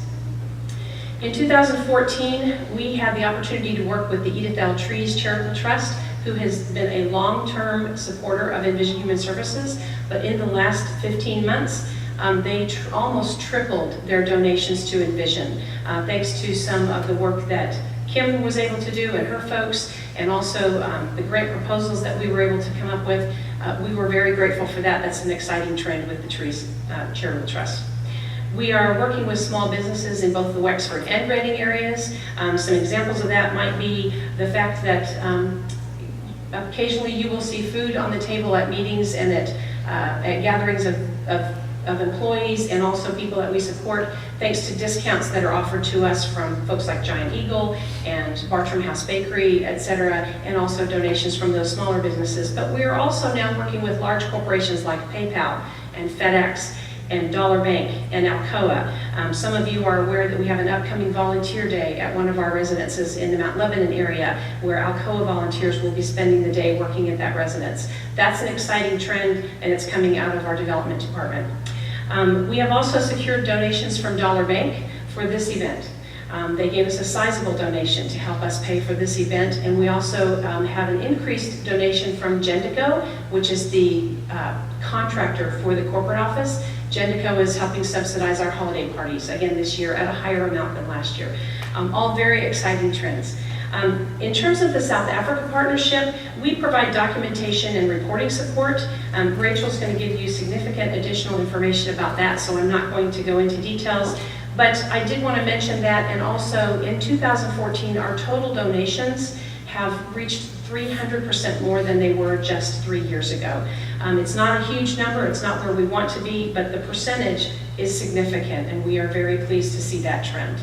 In 2014, we had the opportunity to work with the Edith L. Trees Charitable Trust, who has been a long-term supporter of InVision Human Services, but in the last 15 months, they almost tripled their donations to InVision, thanks to some of the work that Kim was able to do and her folks, and also the grant proposals that we were able to come up with. We were very grateful for that. That's an exciting trend with the Trees Charitable Trust. We are working with small businesses in both the Wexford and Reading areas. Some examples of that might be the fact that occasionally you will see food on the table at meetings and at gatherings of employees and also people that we support, thanks to discounts that are offered to us from folks like Giant Eagle and Bartram House Bakery, etc., and also donations from those smaller businesses. But we are also now working with large corporations like PayPal and FedEx and Dollar Bank and Alcoa. Some of you are aware that we have an upcoming volunteer day at one of our residences in the Mount Lebanon area, where Alcoa volunteers will be spending the day working at that residence. That's an exciting trend, and it's coming out of our development department. We have also secured donations from Dollar Bank for this event. They gave us a sizable donation to help us pay for this event, and we also have an increased donation from Gendico, which is the contractor for the corporate office. Gendico is helping subsidize our holiday parties, again this year at a higher amount than last year. All very exciting trends. In terms of the South Africa partnership, we provide documentation and reporting support. Rachel's going to give you significant additional information about that, so I'm not going to go into details. But I did want to mention that, and also in 2014, our total donations have reached 300% more than they were just 3 years ago. It's not a huge number, it's not where we want to be, but the percentage is significant, and we are very pleased to see that trend.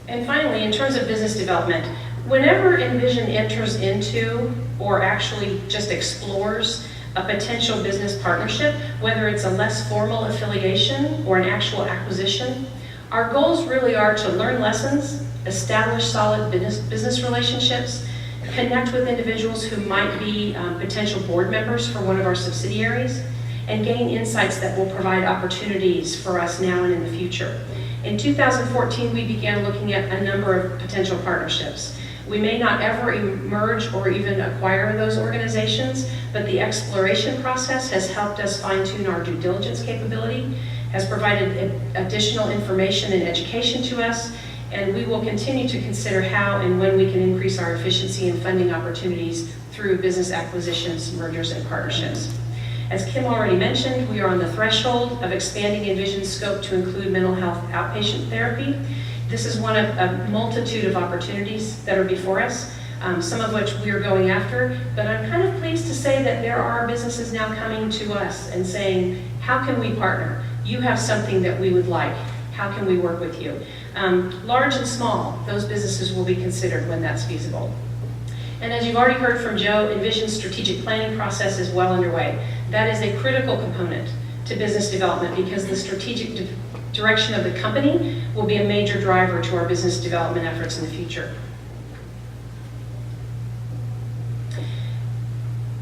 And finally, in terms of business development, whenever InVision enters into or actually just explores a potential business partnership, whether it's a less formal affiliation or an actual acquisition, our goals really are to learn lessons, establish solid business relationships, connect with individuals who might be potential board members for one of our subsidiaries, and gain insights that will provide opportunities for us now and in the future. In 2014, we began looking at a number of potential partnerships. We may not ever emerge or even acquire those organizations, but the exploration process has helped us fine-tune our due diligence capability, has provided additional information and education to us, and we will continue to consider how and when we can increase our efficiency and funding opportunities through business acquisitions, mergers, and partnerships. As Kim already mentioned, we are on the threshold of expanding InVision's scope to include mental health outpatient therapy. This is one of a multitude of opportunities that are before us, some of which we are going after, but I'm kind of pleased to say that there are businesses now coming to us and saying, How can we partner? You have something that we would like. How can we work with you? Large and small, those businesses will be considered when that's feasible. And as you've already heard from Joe, InVision's strategic planning process is well underway. That is a critical component to business development because the strategic direction of the company will be a major driver to our business development efforts in the future.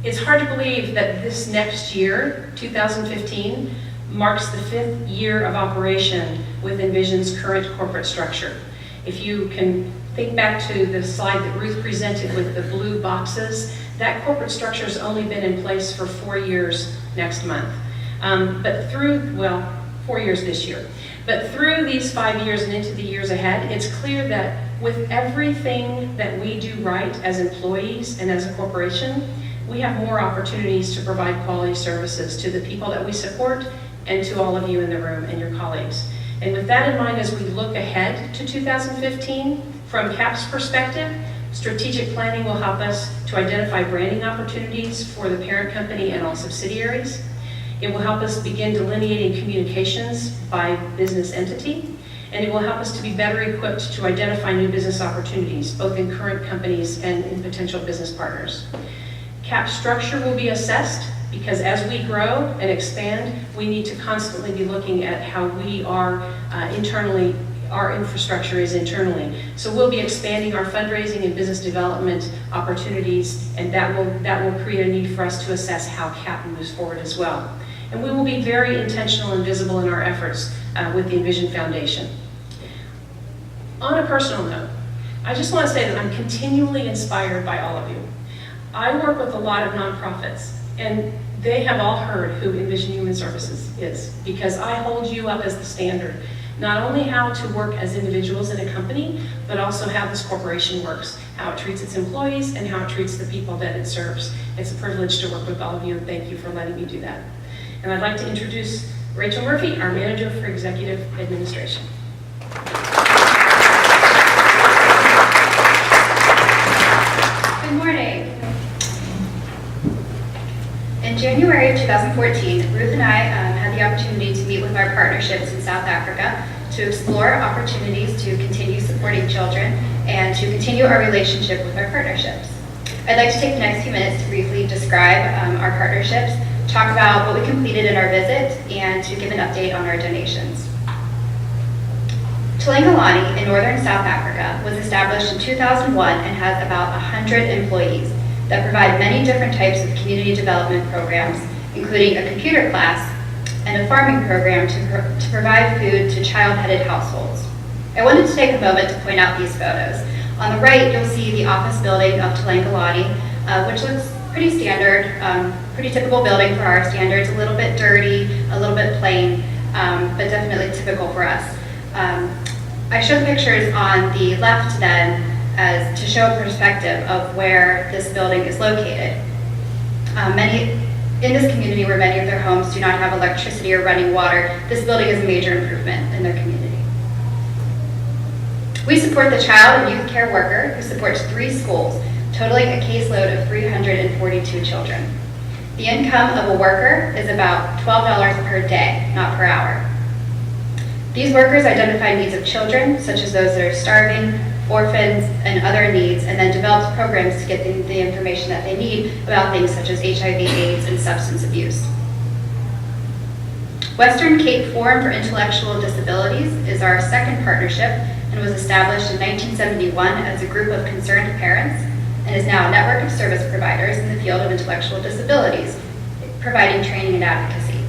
It's hard to believe that this next year, 2015, marks the 5th year of operation with InVision's current corporate structure. If you can think back to the slide that Ruth presented with the blue boxes, that corporate structure has only been in place for 4 years next month. But through, well, 4 years this year. But through these 5 years and into the years ahead, it's clear that with everything that we do right as employees and as a corporation, we have more opportunities to provide quality services to the people that we support and to all of you in the room and your colleagues. And with that in mind, as we look ahead to 2015, from CAP's perspective, strategic planning will help us to identify branding opportunities for the parent company and all subsidiaries. It will help us begin delineating communications by business entity, and it will help us to be better equipped to identify new business opportunities, both in current companies and in potential business partners. CAP's structure will be assessed because as we grow and expand, we need to constantly be looking at how we are internally, our infrastructure is internally. So we'll be expanding our fundraising and business development opportunities, and that will create a need for us to assess how CAP moves forward as well. And we will be very intentional and visible in our efforts with the InVision Foundation. On a personal note, I just want to say that I'm continually inspired by all of you. I work with a lot of nonprofits, and they have all heard who InVision Human Services is, because I hold you up as the standard, not only how to work as individuals in a company, but also how this corporation works, how it treats its employees, and how it treats the people that it serves. It's a privilege to work with all of you, and thank you for letting me do that. And I'd like to introduce Rachel Murphy, our Manager for Executive Administration. Good morning. In January of 2014, Ruth and I had the opportunity to meet with our partnerships in South Africa to explore opportunities to continue supporting children and to continue our relationship with our partnerships. I'd like to take the next few minutes to briefly describe our partnerships, talk about what we completed in our visit, and to give an update on our donations. Talangalani in northern South Africa was established in 2001 and has about 100 employees that provide many different types of community development programs, including a computer class and a farming program to provide food to child-headed households. I wanted to take a moment to point out these photos. On the right, you'll see the office building of Talangalani, which looks pretty standard, pretty typical building for our standards, a little bit dirty, a little bit plain, but definitely typical for us. I showed pictures on the left then as to show a perspective of where this building is located. In this community where many of their homes do not have electricity or running water, this building is a major improvement in their community. We support the child and youth care worker who supports 3 schools, totaling a caseload of 342 children. The income of a worker is about $12 per day, not per hour. These workers identify needs of children, such as those that are starving, orphans, and other needs, and then develops programs to get them the information that they need about things such as HIV, AIDS, and substance abuse. Western Cape Forum for Intellectual Disabilities is our second partnership and was established in 1971 as a group of concerned parents and is now a network of service providers in the field of intellectual disabilities, providing training and advocacy.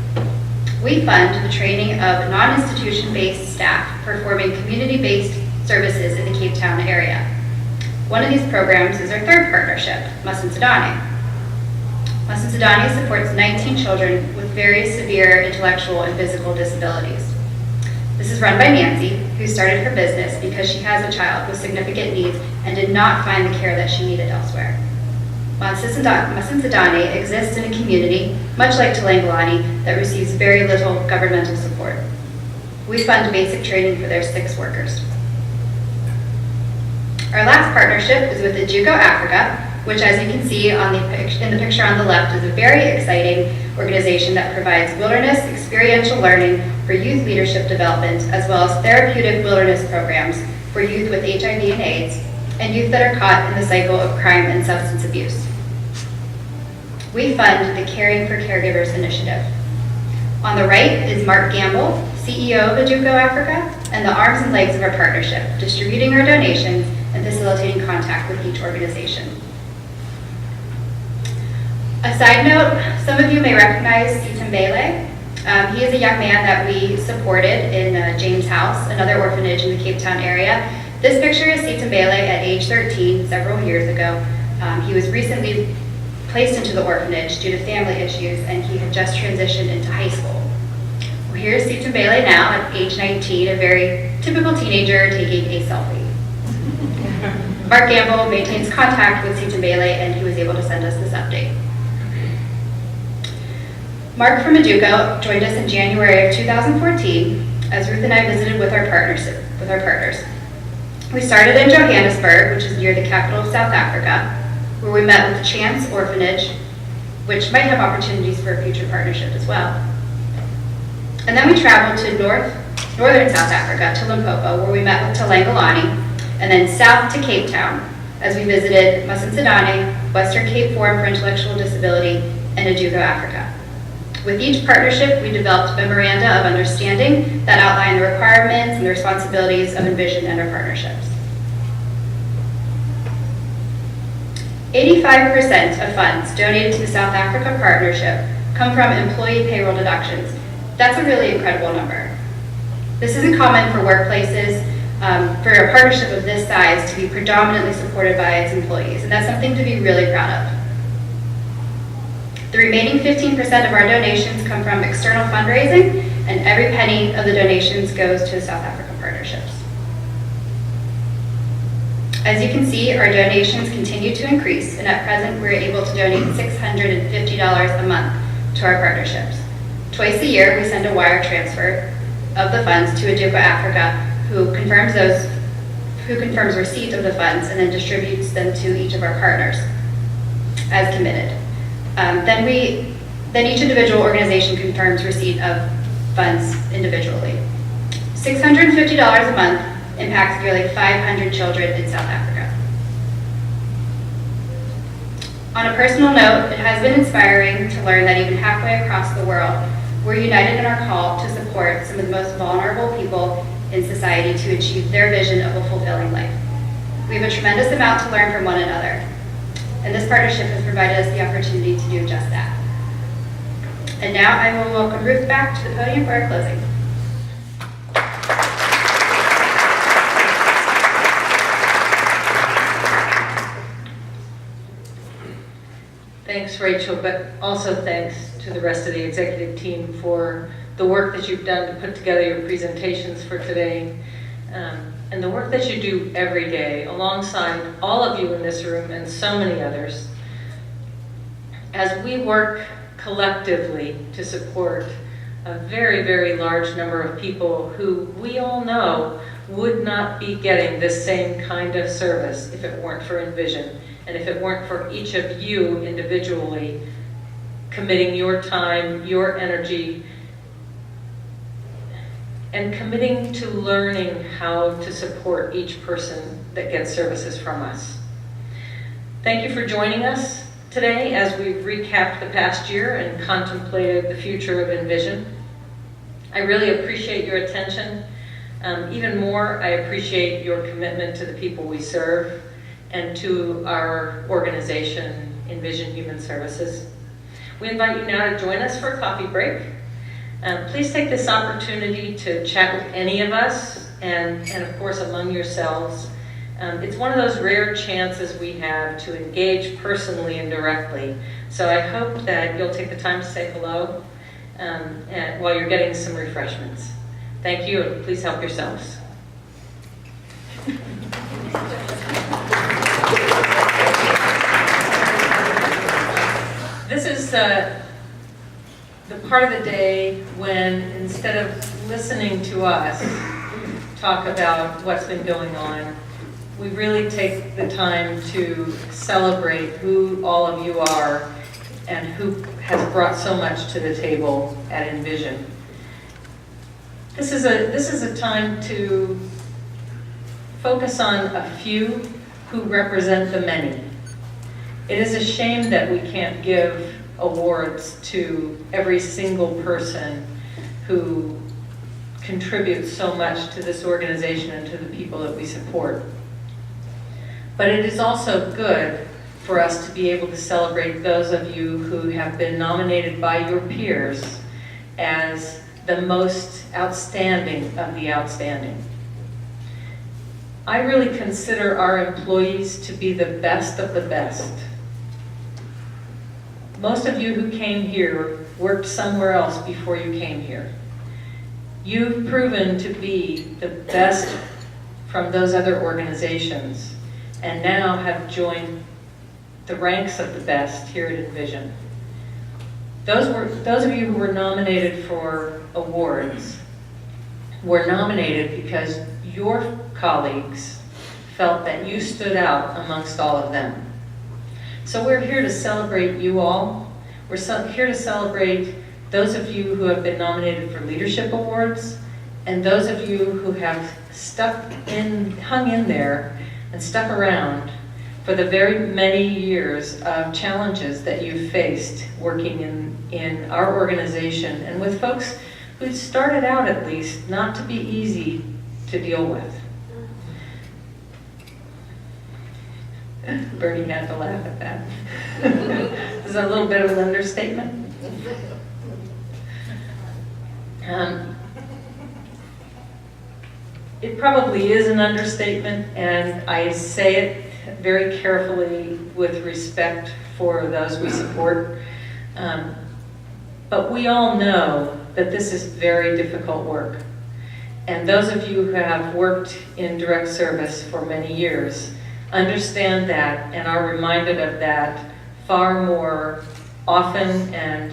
We fund the training of non-institution-based staff performing community-based services in the Cape Town area. One of these programs is our third partnership, Masinsadani. Masinsadani supports 19 children with very severe intellectual and physical disabilities. This is run by Nancy, who started her business because she has a child with significant needs and did not find the care that she needed elsewhere. Masinsadani exists in a community, much like Talangalani, that receives very little governmental support. We fund basic training for their 6 workers. Our last partnership is with Ajuko Africa, which, as you can see in the picture on the left, is a very exciting organization that provides wilderness experiential learning for youth leadership development, as well as therapeutic wilderness programs for youth with HIV and AIDS, and youth that are caught in the cycle of crime and substance abuse. We fund the Caring for Caregivers initiative. On the right is Mark Gamble, CEO of Aduco Africa, and the arms and legs of our partnership, distributing our donations and facilitating contact with each organization. A side note, some of you may recognize Sitambele. He is a young man that we supported in James House, another orphanage in the Cape Town area. This picture is Sitambele at age 13, several years ago. He was recently placed into the orphanage due to family issues, and he had just transitioned into high school. Well, here's Sitambele now at age 19, a very typical teenager taking a selfie. Mark Gamble maintains contact with Sitambele, and he was able to send us this update. Mark from Aduco joined us in January of 2014 as Ruth and I visited with our partners. We started in Johannesburg, which is near the capital of South Africa, where we met with Chance Orphanage, which might have opportunities for a future partnership as well. And then we traveled to northern South Africa, to Limpopo, where we met with Talangalani, and then south to Cape Town, as we visited Masinsadane, Western Cape Forum for Intellectual Disability, and Aduco Africa. With each partnership, we developed memoranda of understanding that outline the requirements and the responsibilities of InVision and our partnerships. 85% of funds donated to the South Africa partnership come from employee payroll deductions. That's a really incredible number. This isn't common for workplaces, for a partnership of this size to be predominantly supported by its employees, and that's something to be really proud of. The remaining 15% of our donations come from external fundraising, and every penny of the donations goes to the South African partnerships. As you can see, our donations continue to increase, and at present we're able to donate $650 a month to our partnerships. Twice a year, we send a wire transfer of the funds to Aduco Africa, who confirms receipt of the funds and then distributes them to each of our partners as committed. Then each individual organization confirms receipt of funds individually. $650 a month impacts nearly 500 children in South Africa. On a personal note, it has been inspiring to learn that even halfway across the world, we're united in our call to support some of the most vulnerable people in society to achieve their vision of a fulfilling life. We have a tremendous amount to learn from one another, and this partnership has provided us the opportunity to do just that. And now I will welcome Ruth back to the podium for our closing. Thanks, Rachel, but also thanks to the rest of the executive team for the work that you've done to put together your presentations for today, and the work that you do every day alongside all of you in this room and so many others as we work collectively to support a very, very large number of people who we all know would not be getting this same kind of service if it weren't for InVision and if it weren't for each of you individually committing your time, your energy, and committing to learning how to support each person that gets services from us. Thank you for joining us today as we've recapped the past year and contemplated the future of InVision. I really appreciate your attention. Even more, I appreciate your commitment to the people we serve and to our organization, InVision Human Services. We invite you now to join us for a coffee break. Please take this opportunity to chat with any of us and of course among yourselves. It's one of those rare chances we have to engage personally and directly. So I hope that you'll take the time to say hello while you're getting some refreshments. Thank you, and please help yourselves. This is the part of the day when, instead of listening to us talk about what's been going on, we really take the time to celebrate who all of you are and who has brought so much to the table at InVision. This is a time to focus on a few who represent the many. It is a shame that we can't give awards to every single person who contributes so much to this organization and to the people that we support. But it is also good for us to be able to celebrate those of you who have been nominated by your peers as the most outstanding of the outstanding. I really consider our employees to be the best of the best. Most of you who came here worked somewhere else before you came here. You've proven to be the best from those other organizations and now have joined the ranks of the best here at InVision. Those of you who were nominated for awards were nominated because your colleagues felt that you stood out amongst all of them. So we're here to celebrate you all. We're here to celebrate those of you who have been nominated for leadership awards and those of you who have hung in there and stuck around for the very many years of challenges that you've faced working in our organization and with folks who started out, at least, not to be easy to deal with. Bernie had to laugh at that. This is a little bit of an understatement. It probably is an understatement, and I say it very carefully with respect for those we support. But we all know that this is very difficult work. And those of you who have worked in direct service for many years understand that and are reminded of that far more often and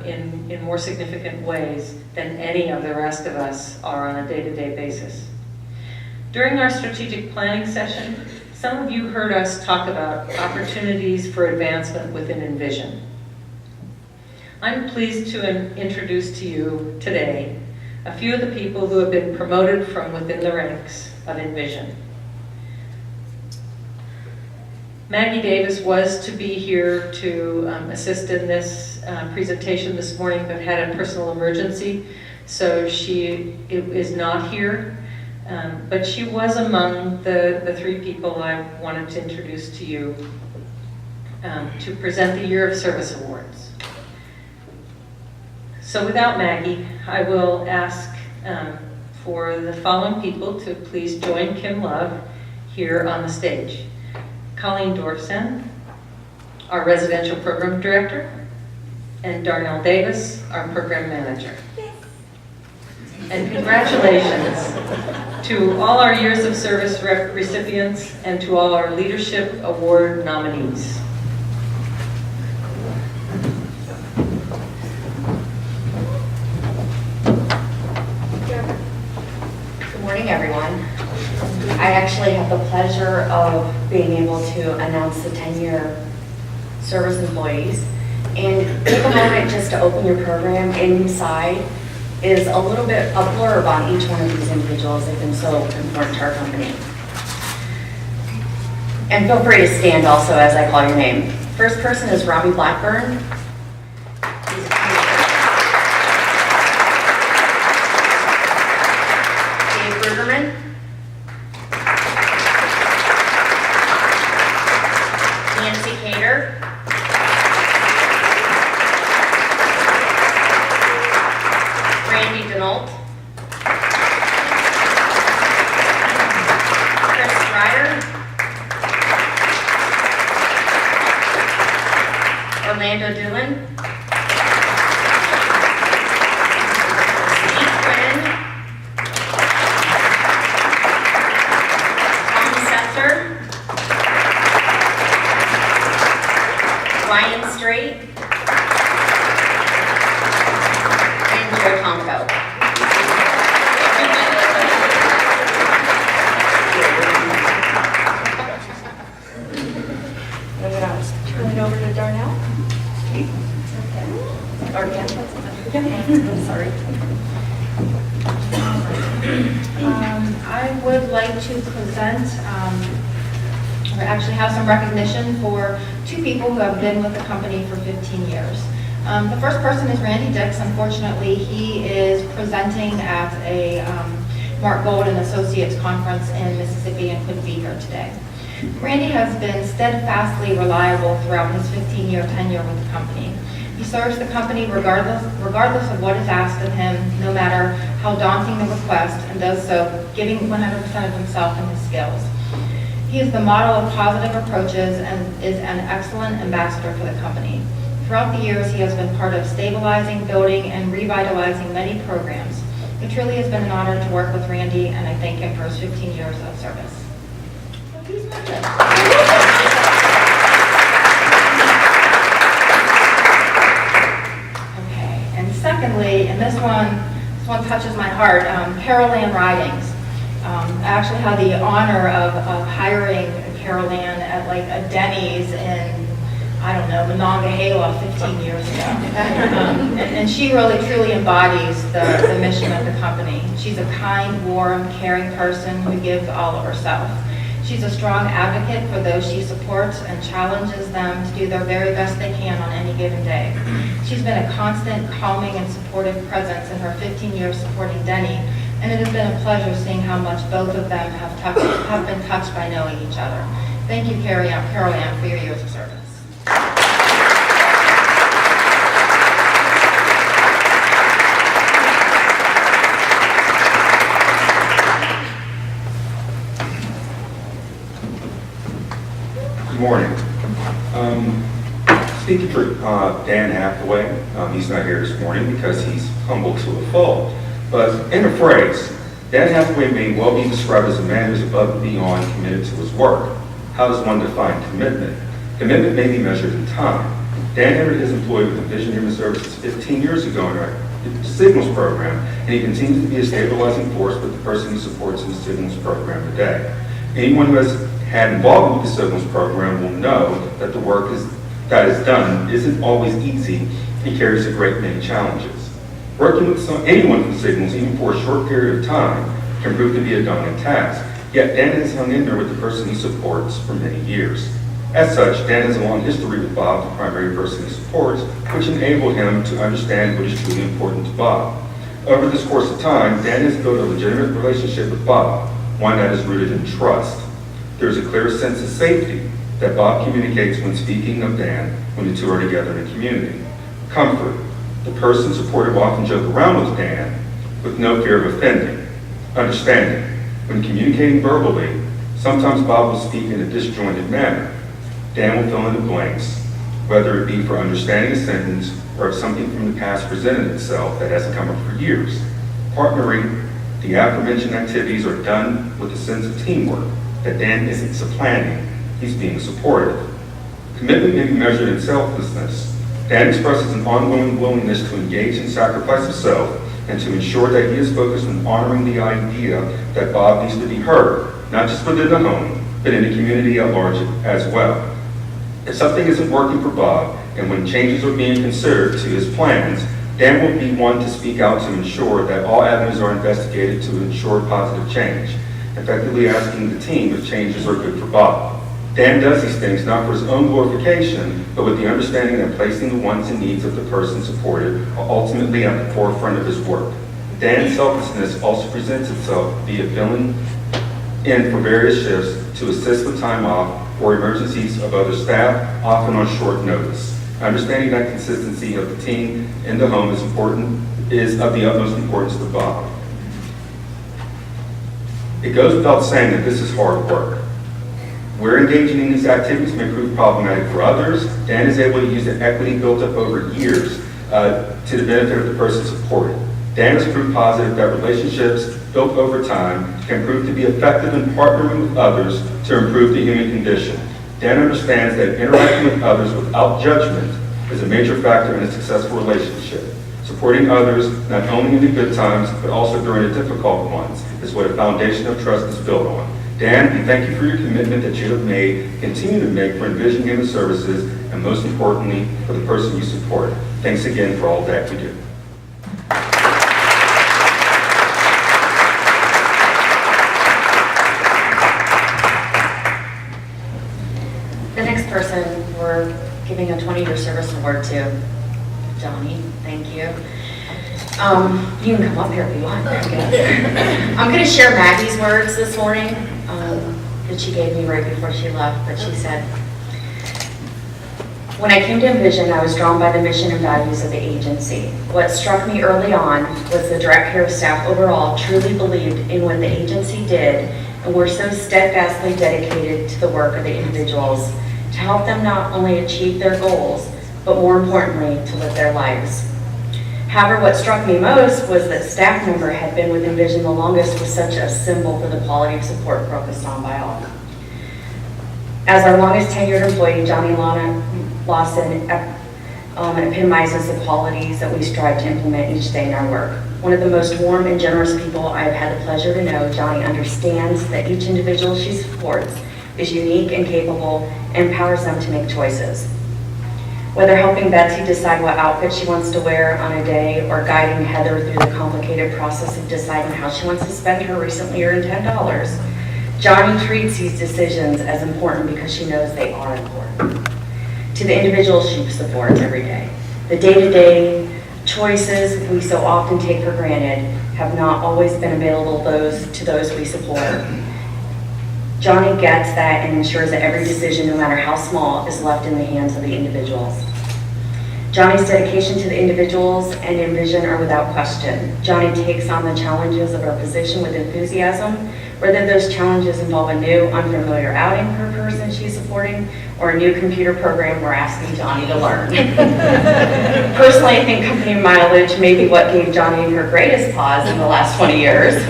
in more significant ways than any of the rest of us are on a day-to-day basis. During our strategic planning session, some of you heard us talk about opportunities for advancement within InVision. I'm pleased to introduce to you today a few of the people who have been promoted from within the ranks of InVision. Maggie Davis was to be here to assist in this presentation this morning, but had a personal emergency, so she is not here. But she was among the three people I wanted to introduce to you to present the Year of Service Awards. So without Maggie, I will ask for the following people to please join Kim Love here on the stage. Colleen Dorfsen, our Residential Program Director, and Darnell Davis, our Program Manager. And congratulations to all our Years of Service recipients and to all our Leadership Award nominees. Good morning, everyone. I actually have the pleasure of being able to announce the 10-year service employees. And take a moment just to open your program. Inside is a little bit a blurb on each one of these individuals. They've been so important to our company. And feel free to stand also as I call your name. First person is Robbie Blackburn. Dave Brueggerman. Nancy Cater. Randy Denault. Chris Ryder. Orlando Doolan. Steve Quinn. Tom Setzer. Ryan Strait. And Joe Tomko. I'm going to turn it over to Darnell. Or sorry. I would like to present, or actually have some recognition for two people who have been with the company for 15 years. The first person is Randy Dix. Unfortunately, he is presenting at a Mark Gold and Associates conference in Mississippi and couldn't be here today. Randy has been steadfastly reliable throughout his 15-year tenure with the company. He serves the company regardless of what is asked of him, no matter how daunting the request, and does so giving 100% of himself and his skills. He is the model of positive approaches and is an excellent ambassador for the company. Throughout the years, he has been part of stabilizing, building, and revitalizing many programs. It truly has been an honor to work with Randy, and I thank him for his 15 years of service. So please welcome. Secondly, and this one touches my heart, Carol Ann Ridings. I actually had the honor of hiring Carol Ann at like a Denny's in, I don't know, Monongahela 15 years ago. And she really truly embodies the mission of the company. She's a kind, warm, caring person who gives all of herself. She's a strong advocate for those she supports and challenges them to do their very best they can on any given day. She's been a constant, calming, and supportive presence in her 15 years supporting Denny, and it has been a pleasure seeing how much both of them have been touched by knowing each other. Thank you, Carol Ann, for your years of service. Good morning. Speaking for Dan Hathaway, he's not here this morning because he's humbled to a fault. But in a phrase, Dan Hathaway may well be described as a man who's above and beyond committed to his work. How does one define commitment? Commitment may be measured in time. Dan entered his employment with InVision Human Services 15 years ago in our Signals program, and he continues to be a stabilizing force with the person who supports the Signals program today. Anyone who has had involvement with the Signals program will know that the work that is done isn't always easy and carries a great many challenges. Working with anyone from Signals, even for a short period of time, can prove to be a daunting task. Yet Dan has hung in there with the person he supports for many years. As such, Dan has a long history with Bob, the primary person he supports, which enabled him to understand what is truly important to Bob. Over this course of time, Dan has built a legitimate relationship with Bob, one that is rooted in trust. There is a clear sense of safety that Bob communicates when speaking of Dan when the two are together in the community. Comfort. The person supported will often joke around with Dan with no fear of offending. Understanding. When communicating verbally, sometimes Bob will speak in a disjointed manner. Dan will fill in the blanks, whether it be for understanding a sentence or if something from the past presented itself that hasn't come up for years. Partnering, the aforementioned activities are done with a sense of teamwork, that Dan isn't supplanting, he's being supportive. Commitment may be measured in selflessness. Dan expresses an ongoing willingness to engage and sacrifice himself and to ensure that he is focused on honoring the idea that Bob needs to be heard, not just within the home, but in the community at large as well. If something isn't working for Bob, and when changes are being considered to his plans, Dan will be one to speak out to ensure that all avenues are investigated to ensure positive change, effectively asking the team if changes are good for Bob. Dan does these things not for his own glorification, but with the understanding that placing the wants and needs of the person supported are ultimately at the forefront of his work. Dan's selflessness also presents itself via filling in for various shifts to assist with time off or emergencies of other staff, often on short notice. Understanding that consistency of the team in the home is of the utmost importance to Bob. It goes without saying that this is hard work. Where engaging in these activities may prove problematic for others, Dan is able to use the equity built up over years to the benefit of the person supported. Dan has proved positive that relationships built over time can prove to be effective in partnering with others to improve the human condition. Dan understands that interacting with others without judgment is a major factor in a successful relationship. Supporting others, not only in the good times, but also during the difficult ones, is what a foundation of trust is built on. Dan, we thank you for your commitment that you have made, continue to make for InVision Human Services, and most importantly, for the person you support. Thanks again for all that you do. The next person we're giving a 20-year service award to, Johnny, thank you. You can come up here if you want. I'm going to share Maggie's words this morning that she gave me right before she left, but she said, "When I came to InVision, I was drawn by the mission and values of the agency. What struck me early on was the direct care staff overall truly believed in what the agency did and were so steadfastly dedicated to the work of the individuals to help them not only achieve their goals, but more importantly, to live their lives. However, what struck me most was that staff member had been with InVision the longest was such a symbol for the quality of support focused on by all. As our longest tenured employee, Johnny Lawson epitomizes the qualities that we strive to implement each day in our work. One of the most warm and generous people I have had the pleasure to know, Johnny understands that each individual she supports is unique and capable and empowers them to make choices. Whether helping Betsy decide what outfit she wants to wear on a day or guiding Heather through the complicated process of deciding how she wants to spend her recently earned $10, Johnny treats these decisions as important because she knows they are important. To the individuals she supports every day, the day-to-day choices we so often take for granted have not always been available to those we support. Johnny gets that and ensures that every decision, no matter how small, is left in the hands of the individuals. Johnny's dedication to the individuals and InVision are without question. Johnny takes on the challenges of our position with enthusiasm, whether those challenges involve a new, unfamiliar outing for a person she's supporting or a new computer program we're asking Johnny to learn. Personally, I think company mileage may be what gave Johnny her greatest pause in the last 20 years.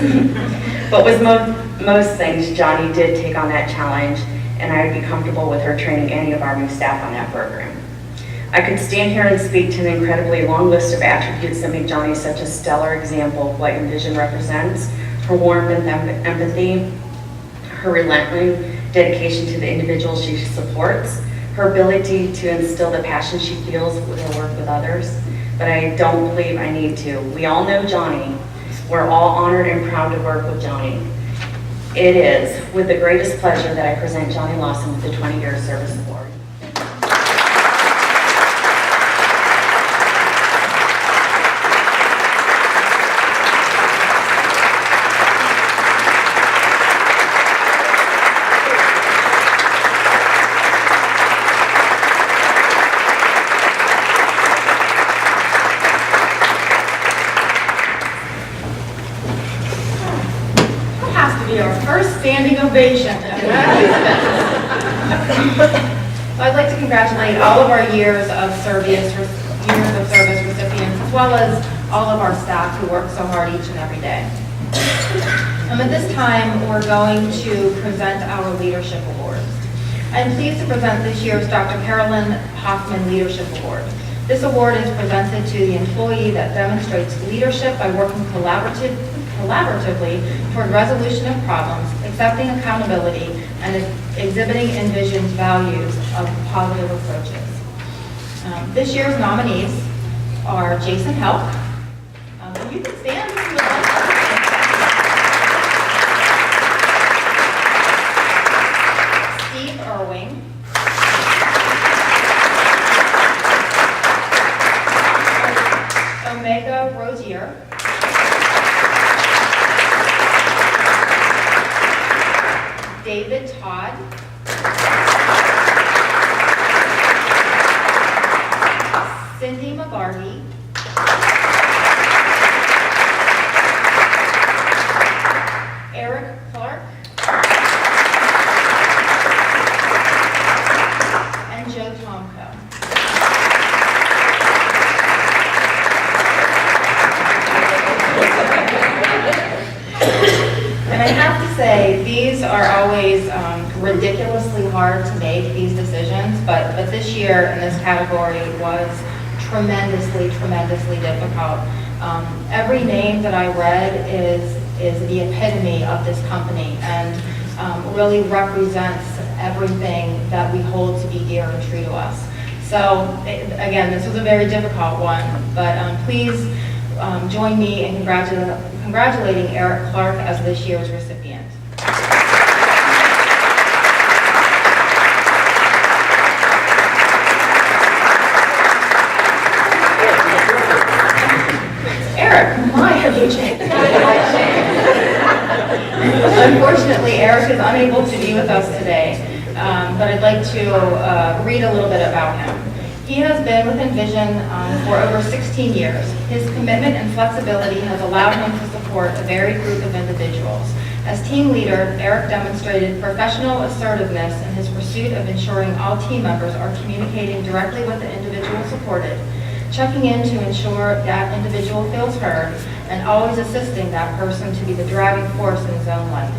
But with most things, Johnny did take on that challenge, and I would be comfortable with her training any of our new staff on that program. I could stand here and speak to an incredibly long list of attributes that make Johnny such a stellar example of what InVision represents: her warmth and empathy, her relentless dedication to the individuals she supports, her ability to instill the passion she feels with her work with others. But I don't believe I need to. We all know Johnny. We're all honored and proud to work with Johnny. It is with the greatest pleasure that I present Johnny Lawson with the 20-year service award. Our first standing ovation. I'd like to congratulate all of our years of service recipients, as well as all of our staff who work so hard each and every day. At this time, we're going to present our leadership awards. I'm pleased to present this year's Dr. Carolyn Hoffman Leadership Award. This award is presented to the employee that demonstrates leadership by working collaboratively toward resolution of problems, accepting accountability, and exhibiting InVision's values of positive approaches. This year's nominees are Jason Help. You can stand if you would like. Steve Irwing. Omega Rosier. David Todd. Cindy McGarvey. Eric Clark. And Joe Tomko. And I have to say, these are always ridiculously hard to make, these decisions, but this year in this category was tremendously difficult. Every name that I read is the epitome of this company, and really represents everything that we hold to be dear and true to us. So again, this was a very difficult one, but please join me in congratulating Eric Clark as this year's recipient. Eric, why have you changed? Unfortunately, Eric is unable to be with us today, but I'd like to read a little bit about him. He has been with InVision for over 16 years. His commitment and flexibility has allowed him to support a varied group of individuals. As team leader, Eric demonstrated professional assertiveness in his pursuit of ensuring all team members are communicating directly with the individual supported, checking in to ensure that individual feels heard, and always assisting that person to be the driving force in his own life.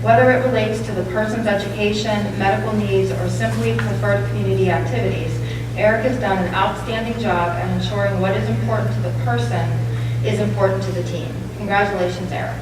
Whether it relates to the person's education, medical needs, or simply preferred community activities, Eric has done an outstanding job at ensuring what is important to the person is important to the team. Congratulations, Eric.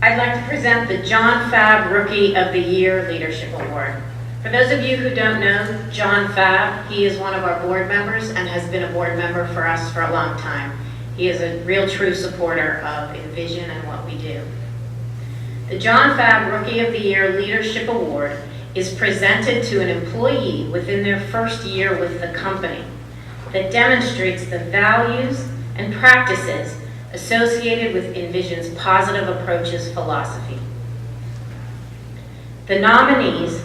I'd like to present the John Fabb Rookie of the Year Leadership Award. For those of you who don't know John Fabb, he is one of our board members and has been a board member for us for a long time. He is a real true supporter of InVision and what we do. The John Fabb Rookie of the Year Leadership Award is presented to an employee within their first year with the company that demonstrates the values and practices associated with InVision's positive approaches philosophy. The nominees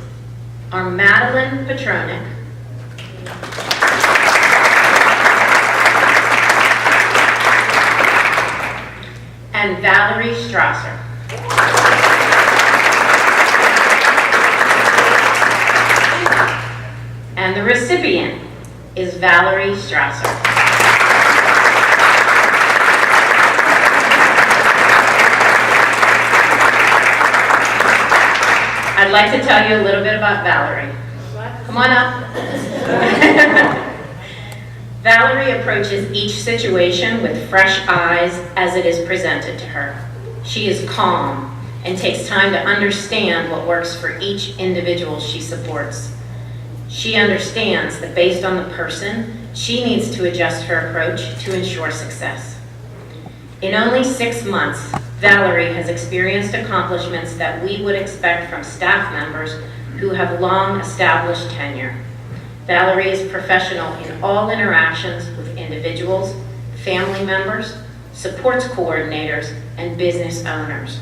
are Madeline Petronic, and Valerie Strasser. And the recipient is Valerie Strasser. I'd like to tell you a little bit about Valerie. Come on up. Valerie approaches each situation with fresh eyes as it is presented to her. She is calm and takes time to understand what works for each individual she supports. She understands that based on the person, she needs to adjust her approach to ensure success. In only 6 months, Valerie has experienced accomplishments that we would expect from staff members who have long established tenure. Valerie is professional in all interactions with individuals, family members, supports coordinators, and business owners.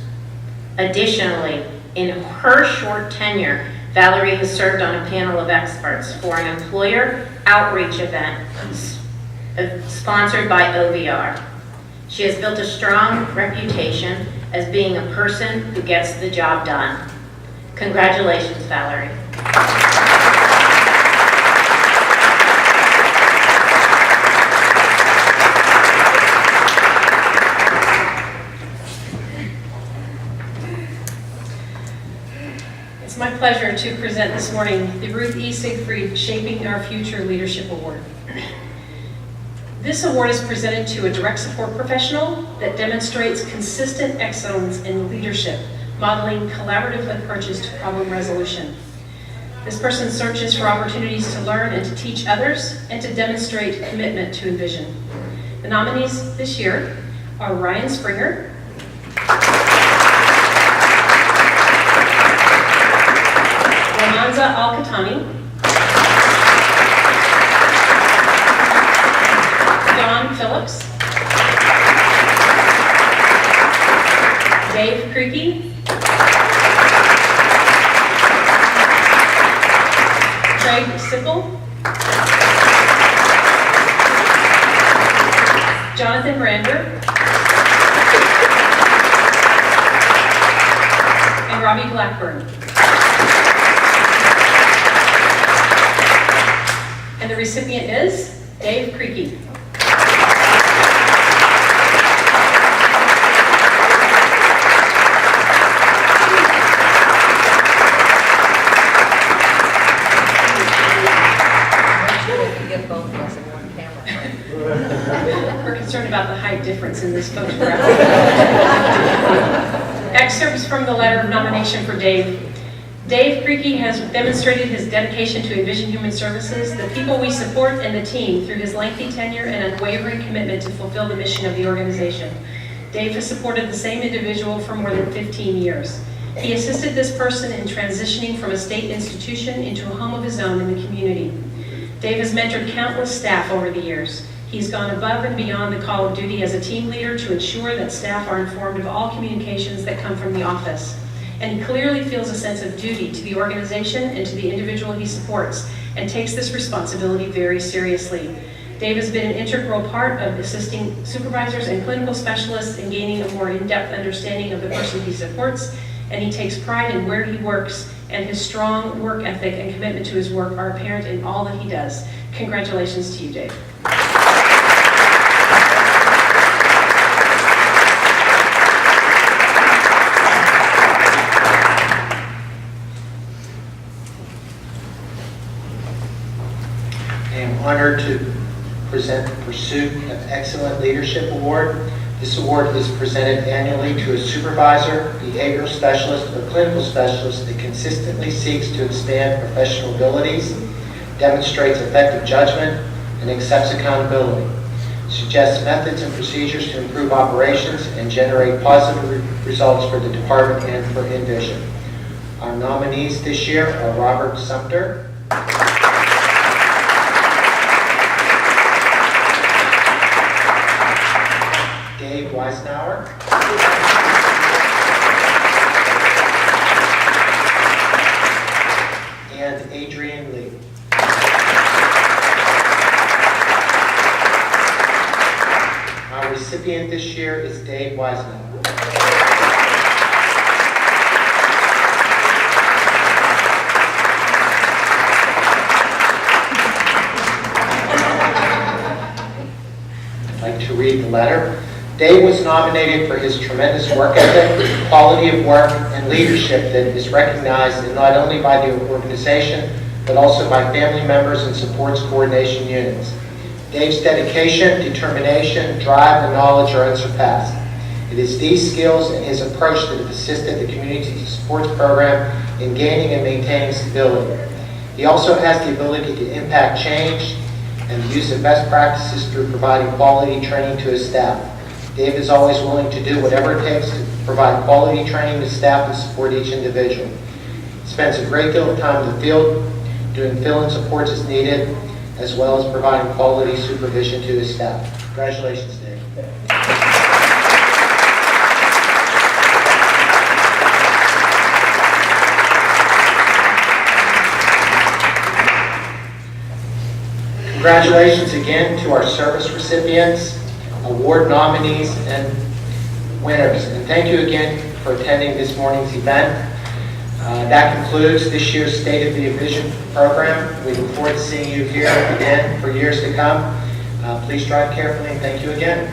Additionally, in her short tenure, Valerie has served on a panel of experts for an employer outreach event sponsored by OVR. She has built a strong reputation as being a person who gets the job done. Congratulations, Valerie. It's my pleasure to present this morning the Ruth E. Siegfried Shaping Our Future Leadership Award. This award is presented to a direct support professional that demonstrates consistent excellence in leadership, modeling collaborative approaches to problem resolution. This person searches for opportunities to learn and to teach others and to demonstrate commitment to InVision. The nominees this year are Ryan Springer, Romanza Al-Khatami, Don Phillips, Dave Creaky, Craig Sickle, Jonathan Brander, and Robbie Blackburn. And the recipient is Dave Creaky. We're concerned about the height difference in this photograph. Excerpts from the letter of nomination for Dave. Dave Creaky has demonstrated his dedication to InVision Human Services, the people we support, and the team through his lengthy tenure and unwavering commitment to fulfill the mission of the organization. Dave has supported the same individual for more than 15 years. He assisted this person in transitioning from a state institution into a home of his own in the community. Dave has mentored countless staff over the years. He's gone above and beyond the call of duty as a team leader to ensure that staff are informed of all communications that come from the office. And he clearly feels a sense of duty to the organization and to the individual he supports, and takes this responsibility very seriously. Dave has been an integral part of assisting supervisors and clinical specialists in gaining a more in-depth understanding of the person he supports, and he takes pride in where he works, and his strong work ethic and commitment to his work are apparent in all that he does. Congratulations to you, Dave. I am honored to present the Pursuit of Excellent Leadership Award. This award is presented annually to a supervisor, behavioral specialist, or clinical specialist that consistently seeks to expand professional abilities, demonstrates effective judgment, and accepts accountability, suggests methods and procedures to improve operations, and generate positive results for the department and for InVision. Our nominees this year are Robert Sumter, Dave Weisnauer, and Adrian Lee. Our recipient this year is Dave Weisnauer. I'd like to read the letter. Dave was nominated for his tremendous work ethic, quality of work, and leadership that is recognized not only by the organization, but also by family members and supports coordination units. Dave's dedication, determination, drive, and knowledge are unsurpassed. It is these skills and his approach that have assisted the community supports program in gaining and maintaining stability. He also has the ability to impact change and the use of best practices through providing quality training to his staff. Dave is always willing to do whatever it takes to provide quality training to staff and support each individual. He spends a great deal of time in the field, doing fill-in supports as needed, as well as providing quality supervision to his staff. Congratulations, Dave. Congratulations again to our service recipients, award nominees, and winners. And thank you again for attending this morning's event. That concludes this year's State of the InVision program. We look forward to seeing you here again for years to come. Please drive carefully, and thank you again.